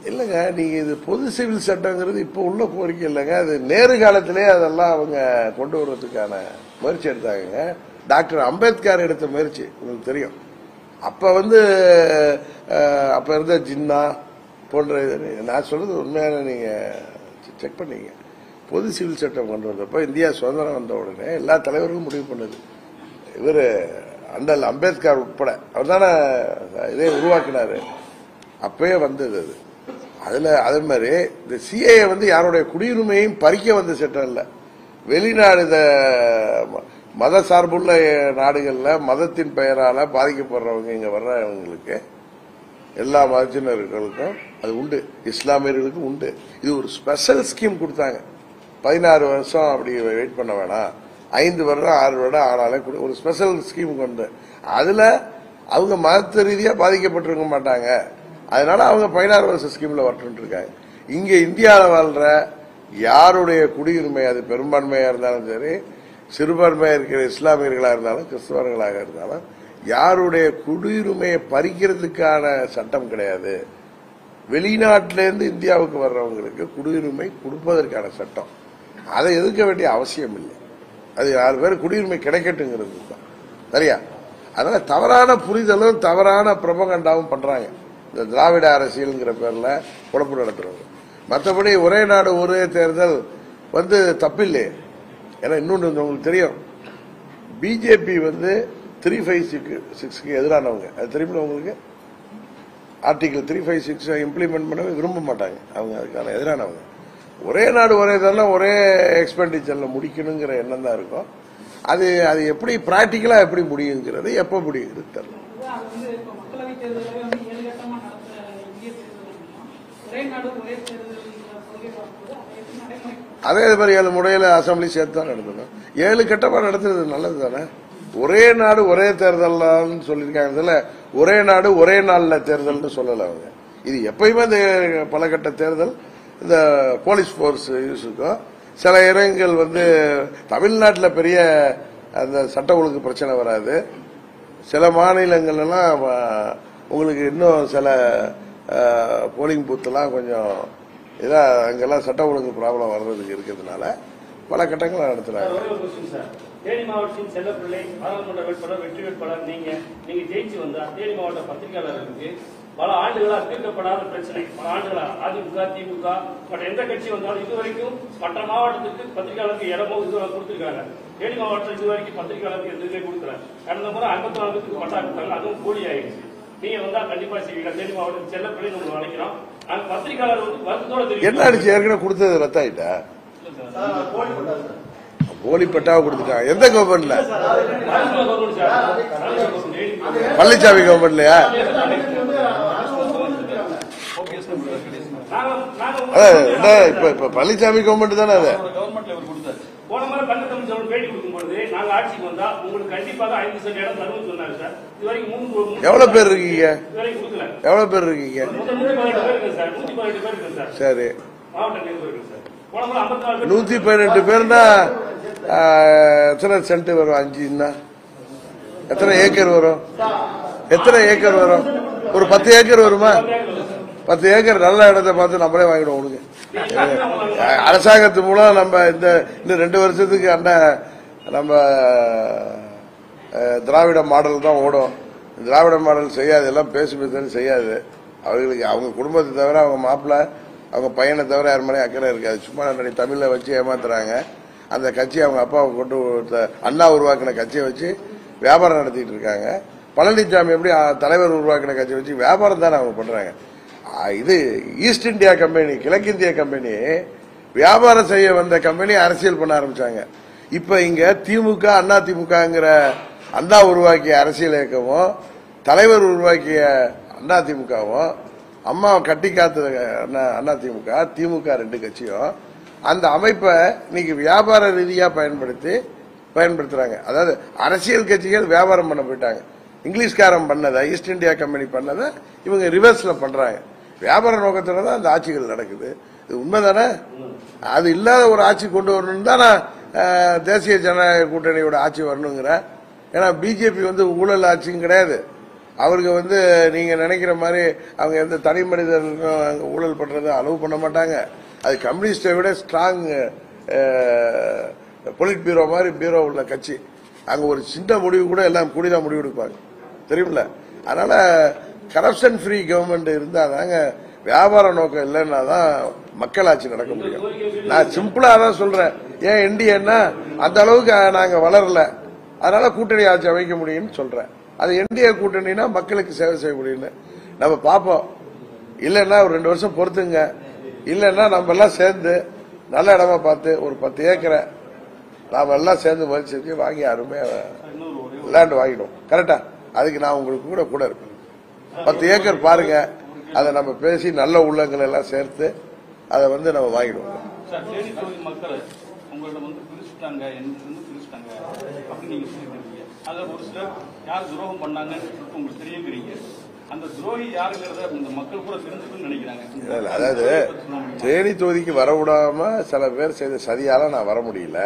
இல்லைங்க. நீங்க இது பொது சிவில் சட்டங்கிறது இப்ப உள்ள கோரிக்கை இல்லைங்க. அது நேரு காலத்திலே அதெல்லாம் அவங்க கொண்டு வர்றதுக்கான முயற்சி எடுத்தாங்க. டாக்டர் அம்பேத்கர் எடுத்த முயற்சி உங்களுக்கு தெரியும். அப்ப அப்ப இருந்த ஜின்னா போன்ற, நான் சொல்றது உண்மையான, நீங்க செக் பண்ணீங்க. பொது சிவில் சட்டம் கொண்டு வந்தப்ப இந்தியா சுதந்திரம் வந்த உடனே எல்லா தலைவர்களும் முடிவு பண்ணது. இவர் அண்டல் அம்பேத்கர் உட்பட அவர் தானே இதே உருவாக்கினாரு. அப்பயே வந்தது அது. அதுல அதே மாதிரி இந்த சிஏ யாருடைய குடியுரிமையும் பறிக்க வந்த சட்டம் இல்ல. வெளிநாடு மத சார்புள்ள நாடுகள்ல மதத்தின் பெயரால பாதிக்கப்படுறவங்க இங்க வர்றவங்களுக்கு, எல்லா மதத்தினர்களுக்கும் அது உண்டு, இஸ்லாமியர்களுக்கும் உண்டு. இது ஒரு ஸ்பெஷல் ஸ்கீம் கொடுத்தாங்க. 16 வருஷம் அப்படி வெயிட் பண்ண வேணாம், 5 வருடம் 6 வருடம் ஆனாலே ஒரு ஸ்பெஷல் ஸ்கீம் கொண்டு, அதுல அவங்க மத ரீதியா பாதிக்கப்பட்டிருக்க மாட்டாங்க. அதனால அவங்க 16 வருஷ ஸ்கீம்ல வரட்டு இருக்காங்க. இங்க இந்தியாவில் வாழ்ற யாருடைய குடியுரிமை, அது பெரும்பான்மையா இருந்தாலும் சரி, சிறுபான்மையா இருக்கிற இஸ்லாமியர்களா இருந்தாலும் கிறிஸ்தவர்களாக இருந்தாலும், யாருடைய குடியுரிமையை பறிக்கிறதுக்கான சட்டம் கிடையாது. வெளிநாட்டிலேருந்து இந்தியாவுக்கு வர்றவங்களுக்கு குடியுரிமை கொடுப்பதற்கான சட்டம். அதை எதிர்க்க வேண்டிய அவசியம் இல்லை. அது 6 பேர் குடியுரிமை கிடைக்கட்டுங்கிறது தான். சரியா? அதனால தவறான புரிதலும் தவறான பிரபகண்டாவும் பண்றாங்க இந்த திராவிட அரசியல்ங்கிற பேர்ல குழப்பம் நடத்துறவங்க. மற்றபடி ஒரே நாடு ஒரே தேர்தல் தப்பில்லையே. ஏன்னா இன்னொன்று உங்களுக்கு தெரியும், பிஜேபி 356க்கு எதிரானவங்க. அது தெரியுமா உங்களுக்கு? ஆர்டிகல் 356 இம்ப்ளிமெண்ட் பண்ண விரும்ப மாட்டாங்க. அவங்க அதுக்கான எதிரானவங்க. ஒரே நாடு ஒரே தேர்தல் ஒரே எக்ஸ்பெண்டிச்சர்ல முடிக்கணுங்கிற எண்ணம் தான் இருக்கும். அது எப்படி பிராக்டிக்கலா எப்படி முடியுங்கிறது எப்ப முடியுது தெரியல. அதே மாதிரி 7 முறையில அசம்பிளி சேர்த்து தான் நடத்தணும். 7 கட்டமா நடத்துறது நல்லது தானே. ஒரே நாடு ஒரே தேர்தல்னு சொல்லியிருக்காங்க. ஒரே நாடு ஒரே நாள்ல தேர்தல்னு சொல்லல அவங்க. இது எப்பயுமே இந்த பல கட்ட தேர்தல் இந்த போலீஸ் போர்ஸ் யூஸுக்கும் சில இடங்கள் வந்து தமிழ்நாட்டில் பெரிய அந்த சட்ட ஒழுங்கு பிரச்சனை வராது. சில மாநிலங்கள்லாம் உங்களுக்கு இன்னும் சில போலிங் பூத்தெல்லாம் கொஞ்சம் இதா அங்கெல்லாம் சட்ட ஒழுங்கு ப்ராப்ளம் வர்றதுக்கு இருக்கிறதுனால பல கட்டங்களை நடத்துறாங்க. தேனி மாவட்டத்தின் செல்லப்பிள்ளை பாராளுமன்ற வேட்பாளர் வெற்றி வேட்பாளர் நீங்க ஜெயிச்சு வந்தா தேனி மாவட்ட பத்திரிகையாளர்களுக்கு பல ஆண்டுகளா தீர்க்கப்படாத பிரச்சனை, பல ஆண்டுகளா அதிமுக திமுக மற்ற எந்த கட்சி வந்தாலும் இதுவரைக்கும் மற்ற மாவட்டத்துக்கு பத்திரிகையாளருக்கு இடமோ இதுவரை கொடுத்திருக்காங்க. தேனி மாவட்டத்தில் இதுவரைக்கும் பத்திரிகையாளருக்கு எதுவுமே கொடுக்கல. கடந்த முறை 54 பட்டா கொடுத்தாங்க, அதுவும் போலி ஆயிடுச்சு. நீங்க வந்தா கண்டிப்பா செய்வீங்க. தேனி மாவட்டத்தில் செல்லப்பிள்ளை உங்களுக்கு அழைக்கிறோம். அந்த பத்திரிகையாளர் வந்து வருத்தத்தோட தெரியும் என்ன அடிச்சு ஏற்கனவே கொடுத்தது ரத்தாயிட்டா போலி பட்டாவை கொடுத்துட்டாங்க. எந்த கவர்மெண்ட்ல? பழனிசாமி கவர்மெண்ட்லயா? இப்ப பழனிசாமி கவர்மெண்ட் தானே அது. போன முறை கண்ணத்தமிழ் பேட்டி கொடுக்கும்போது நாங்க ஆட்சிக்கு வந்தா உங்களுக்கு கண்டிப்பாக 5 சென்ட் இடம் தருவோம்னு சொன்னாங்க சார். இது வரைக்கும் எவ்வளவு பேர் இருக்கீங்க? இதுவரைக்கும் கொடுக்கல. எவ்வளவு பேர் இருக்கீங்க? 118 பேர் இருக்கு சார். 118 பேர் இருக்கு சார். சரி, மாவட்ட நிர்வாகிகள் சார். போன முறை 54 பேர் 118 பேர்னா எத்தனை சென்ட் வரும்? 5ன்னா எத்தனை ஏக்கர் வரும்? எத்தனை ஏக்கர் வரும்? ஒரு 10 ஏக்கர் வருமா? 10 ஏக்கர் நல்ல இடத்தை பார்த்து நம்மளே வாங்கிடுவோம். உங்களுக்கு அரசாங்கத்து மூலம் நம்ம இந்த 2 வருஷத்துக்கு நம்ம திராவிட மாடல் தான் ஓடும். திராவிட மாடல் செய்யாது, எல்லாம் பேசுறது செய்யாது. அவங்களுக்கு அவங்க குடும்பத்தை தவிர அவங்க மாப்பிள்ளை அவங்க பையனை தவிர யார் மேலே அக்கறை இருக்காது. சும்மா தமிழ்ல வச்சு ஏமாத்துறாங்க. அந்த கட்சி அவங்க அப்பாவை கொண்டு அண்ணா உருவாக்கின கட்சியை வச்சு வியாபாரம் நடத்திட்டு இருக்காங்க. பழனிசாமி எப்படி தலைவர் உருவாக்கின கட்சியை வச்சு வியாபாரம் தானே அவங்க பண்றாங்க. இது ஈஸ்ட் இந்தியா கம்பெனி, கிழக்கிந்திய கம்பெனி வியாபாரம் செய்ய வந்த கம்பெனி அரசியல் பண்ண ஆரம்பிச்சாங்க. இப்ப இங்க திமுக அண்ணா திமுகங்கிற அண்ணா உருவாக்கிய அரசியல் இயக்கமும் தலைவர் உருவாக்கிய அண்ணா திமுகவும் அம்மாவை கட்டி காத்த அண்ணா திமுக திமுக 2 கட்சியும் அந்த அமைப்பை இன்னைக்கு வியாபார ரீதியா பயன்படுத்துறாங்க. அதாவது அரசியல் கட்சிகள் வியாபாரம் பண்ண போயிட்டாங்க. இங்கிலீஷ்காரன் பண்ணதை ஈஸ்ட் இந்தியா கம்பெனி பண்ணதை இவங்க ரிவர்ஸ்ல பண்றாங்க. வியாபார நோக்கத்துல தான் அந்த ஆட்சிகள் நடக்குது. இது உண்மைதானே? அது இல்லாத ஒரு ஆட்சி கொண்டு வரணும் தான் நான் தேசிய ஜனநாயக கூட்டணியோட ஆட்சி வரணுங்கிற. ஏன்னா பிஜேபி வந்து ஊழல் ஆட்சியும் கிடையாது. அவருக்கு நீங்க நினைக்கிற மாதிரி அவங்க எந்த தனி மனிதர்களுக்கும் ஊழல் பண்றதை அலோவ் பண்ண மாட்டாங்க. அது கம்யூனிஸ்டை விட ஸ்ட்ராங் பொலிட் பியூரோ மாதிரி பியூரோ உள்ள கட்சி. அங்க ஒரு சின்ன முடிவு கூட எல்லாம் கூடிதான் முடிவு எடுப்பாங்க, தெரியுமில்ல? அதனால கரப்ஷன் ஃப்ரீ கவர்மெண்ட் இருந்தாதாங்க, வியாபார நோக்கம் இல்லைன்னா தான் மக்களாட்சி நடக்க முடியும். நான் சிம்பிளா தான் சொல்றேன். ஏன் என்டிஏன்னா அந்த அளவுக்கு நாங்க வளரல, அதனால கூட்டணி ஆட்சி அமைக்க முடியும்னு சொல்றேன். அது என்டிஏ கூட்டணினா மக்களுக்கு சேவை செய்ய முடியும்னு நம்ம பார்ப்போம். இல்லைன்னா ஒரு 2 வருஷம் பொறுத்துங்க. இல்லைன்னா நம்ம எல்லாம் சேர்ந்து நல்ல இடமா பார்த்து ஒரு 10 ஏக்கரை நாம எல்லாம் சேர்ந்து முயற்சி செஞ்சு வாங்கி அருமையா லேண்ட் வாங்கிடும். கரெக்டா? அதுக்கு நான் உங்களுக்கு கூட இருப்பேன். 10 ஏக்கர் பாருங்க, அதை நம்ம பேசி நல்ல உள்ளங்களை எல்லாம் சேர்த்து அதை நம்ம வாங்கிடுவோம். மக்களை உங்கள்ட்ட பிரிச்சுட்டாங்க, பிரிச்சுட்டாங்க அப்படின்னு நீங்க சொல்லிருக்கீங்க. அதுல ஒரு சிலர் யார் துரோகம் பண்ணாங்கன்னு உங்களுக்கு தெரியுங்கிறீங்க. அந்த துரோகி யாருங்கிறத இந்த மக்கள் கூட தெரிஞ்சுக்கணும்னு நினைக்கிறாங்க. அதாவது தேனி தொகுதிக்கு வரவிடாம சில பேர் செய்த சதியால நான் வர முடியல.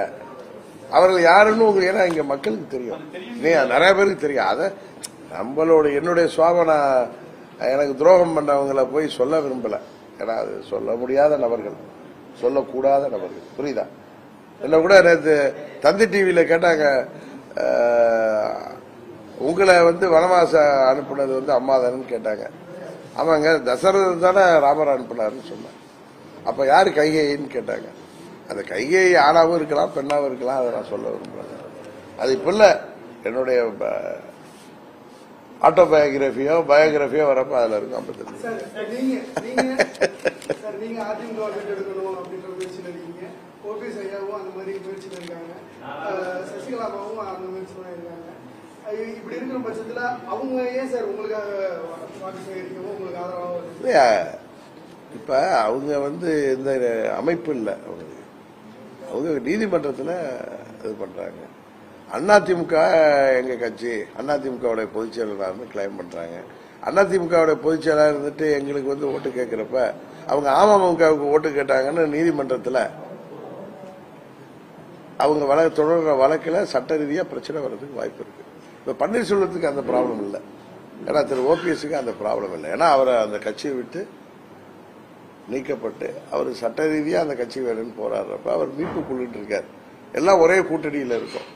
அவர்கள் யாருன்னு உங்களுக்கு ஏன்னா இங்க மக்களுக்கு தெரியும், நிறைய பேருக்கு தெரியும். அதை என்னுடைய சுவாபம் எனக்கு துரோகம் பண்ணவங்களை போய் சொல்ல விரும்பல. ஏன்னா அது சொல்ல முடியாத நபர்கள், சொல்லக்கூடாத நபர்கள். புரியுதா? என்ன கூட நேற்று தந்தி டிவியில கேட்டாங்க, உங்களை வனவாச அனுப்புனது அம்மாதானு கேட்டாங்க. அவங்க தசரதன் தானே ராமர் அனுப்புனாருன்னு சொன்னாங்க. அப்ப யாரு கைகேயின்னு கேட்டாங்க. அந்த கைகேயி ஆணாவும் இருக்கலாம் பெண்ணாவும் இருக்கலாம், அதை நான் சொல்ல விரும்புறேன். அது இப்ப இல்ல, என்னுடைய ஆட்டோபயோகிராபியோ பயோகிராபியோ வரப்ப அதுல இருக்கும். அதிமுக எடுக்கணும் அப்படின்ற முயற்சியில் இருக்கீங்க. ஓபிஎஸ் ஐயாவும் அந்த மாதிரி முயற்சியில் இருக்காங்க. சசிகலாமாவும் அந்த முயற்சியில் இருக்காங்க. இப்படி இருக்கிற பட்சத்துல அவங்க ஏன் சார் உங்களுக்காக வாக்கு சேகரிக்கவோ உங்களுக்கு ஆதரவாக? இப்ப அவங்க இந்த அமைப்பு இல்லை, அவங்க நீதிமன்றத்தில் இது பண்றாங்க. அதிமுக எங்க கட்சி, அதிமுகவுடைய பொதுச் செயலாளர்னு கிளைம் பண்றாங்க. அதிமுகவுடைய பொதுச் செயலாளர் இருந்துட்டு எங்களுக்கு வந்து ஓட்டு கேட்கிறப்ப அவங்க அமமுகவுக்கு ஓட்டு கேட்டாங்கன்னு நீதிமன்றத்தில் அவங்க தொடர்ற வழக்கில் சட்ட ரீதியாக பிரச்சனை வர்றதுக்கு வாய்ப்பு இருக்கு. இப்போ பன்னீர்செல்வத்துக்கு அந்த ப்ராப்ளம் இல்லை, ஏன்னா திரு ஓபிஎஸ்க்கு அந்த ப்ராப்ளம் இல்லை. ஏன்னா அவரை அந்த கட்சியை விட்டு நீக்கப்பட்டு அவர் சட்ட ரீதியாக அந்த கட்சி வேணும்னு போராடுறப்ப அவர் மீட்பு குழுட்டு இருக்கார். எல்லாம் ஒரே கூட்டணியில் இருக்கும்.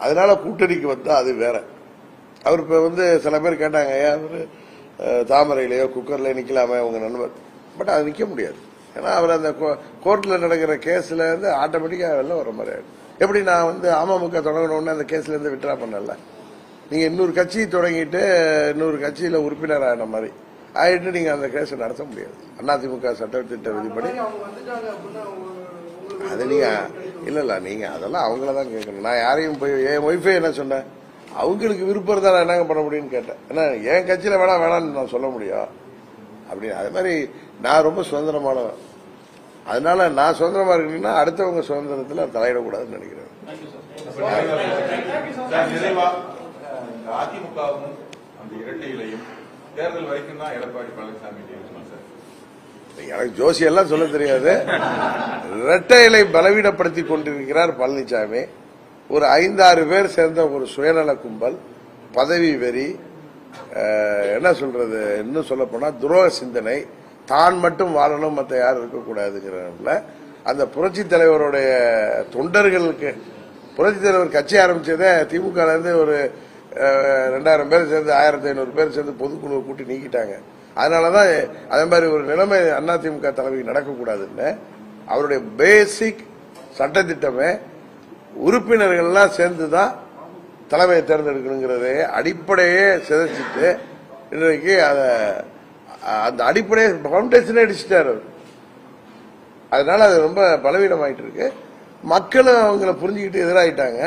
அதனால கூட்டணிக்கு வந்தா அது வேற. அவர் இப்ப வந்து சில பேர் கேட்டாங்க, ஏன் அவரு தாமரையிலேயோ குக்கர்லயோ நிக்கலாமே உங்க நண்பர், பட் அது நிக்க முடியாது. ஏன்னா அவர் அந்த கோர்ட்ல நடக்கிற கேஸ்ல இருந்து ஆட்டோமேட்டிக்கா வெளில வர மாதிரி ஆயிடும். எப்படி நான் வந்து அமமுக தொடங்கணும்னு அந்த கேஸ்ல இருந்து விட்ரா பண்ணல, நீங்க இன்னொரு கட்சி தொடங்கிட்டு இன்னொரு கட்சியில உறுப்பினர் ஆன மாதிரி ஆயிட்டு நீங்க அந்த கேஸ் நடத்த முடியாது. அதிமுக சட்டத்திட்ட விதிப்படி அது நீங்க இல்ல நீங்க அதெல்லாம் அவங்களதான் கேட்கணும். நான் யாரையும் போய் என் ஒய்ஃபே என்ன சொன்னேன், அவங்களுக்கு விருப்பம் தான் நான் என்னங்க பண்ண முடியும்னு கேட்டேன். ஏன்னா என் கட்சியில வேணாம்னு நான் சொல்ல முடியும் அப்படின்னு. அது மாதிரி நான் ரொம்ப சுதந்திரமானவன். அதனால நான் சுதந்திரமா இருக்கீங்கன்னா அடுத்தவங்க சுதந்திரத்துல தலையிடக்கூடாதுன்னு நினைக்கிறேன். அதிமுகவும் அந்த இரட்டை இலையும் தேர்தல் வரைக்கும் தான் எடப்பாடி பழனிசாமி எனக்கு ஜோசியெல்லாம் சொல்ல தெரியாது. இரட்டை இலை பலவீனப்படுத்தி கொண்டிருக்கிறார் பழனிசாமி. ஒரு 5-6 பேர் சேர்ந்த ஒரு சுயநல கும்பல், பதவி வெறி, என்ன சொல்றது, இன்னும் சொல்ல போனா துரோக சிந்தனை, தான் மட்டும் வாழணும் மற்ற யாரும் இருக்கக்கூடாதுங்கிறதுல அந்த புரட்சி தலைவருடைய தொண்டர்களுக்கு, புரட்சி தலைவர் கட்சி ஆரம்பிச்சதே திமுக இருந்து ஒரு 2000 பேர் சேர்ந்து 1500 பேர் சேர்ந்து பொதுக்குழுவை கூட்டி நீக்கிட்டாங்க. அதனாலதான் அதே மாதிரி ஒரு நிலைமை அதிமுக தலைமைக்கு நடக்கக்கூடாதுன்னு அவருடைய பேசிக் சட்டத்திட்டமே உறுப்பினர்கள்லாம் சேர்ந்துதான் தலைமையை தேர்ந்தெடுக்கணுங்கிறத அடிப்படையே சிதைச்சிட்டு இன்றைக்கு அந்த அடிப்படையை பவுண்டேஷனே அடிச்சுட்டாரு. அதனால அது ரொம்ப பலவீனமாயிட்டு இருக்கு. மக்களும் அவங்களை புரிஞ்சுக்கிட்டு எதிராயிட்டாங்க.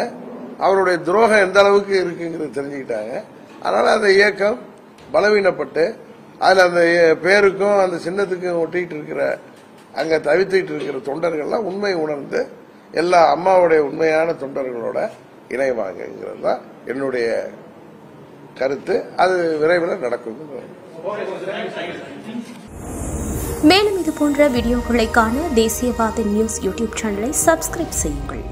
அவருடைய துரோகம் எந்த அளவுக்கு இருக்குங்கிறது தெரிஞ்சுக்கிட்டாங்க. அதனால அந்த இயக்கம் பலவீனப்பட்டு அதுல அந்த பேருக்கும் அந்த சின்னத்துக்கும் ஒட்டிட்டு இருக்கிற அங்க தவித்துட்டு இருக்கிற தொண்டர்கள்லாம் உண்மை உணர்ந்து எல்லா அம்மாவுடைய உண்மையான தொண்டர்களோட இணைவாங்கிறது தான் என்னுடைய கருத்து. அது விரைவில் நடக்கும். மேலும் இது போன்ற வீடியோக்களை காண தேசியவாத நியூஸ் யூடியூப் சேனலை சப்ஸ்கிரைப் செய்யுங்கள்.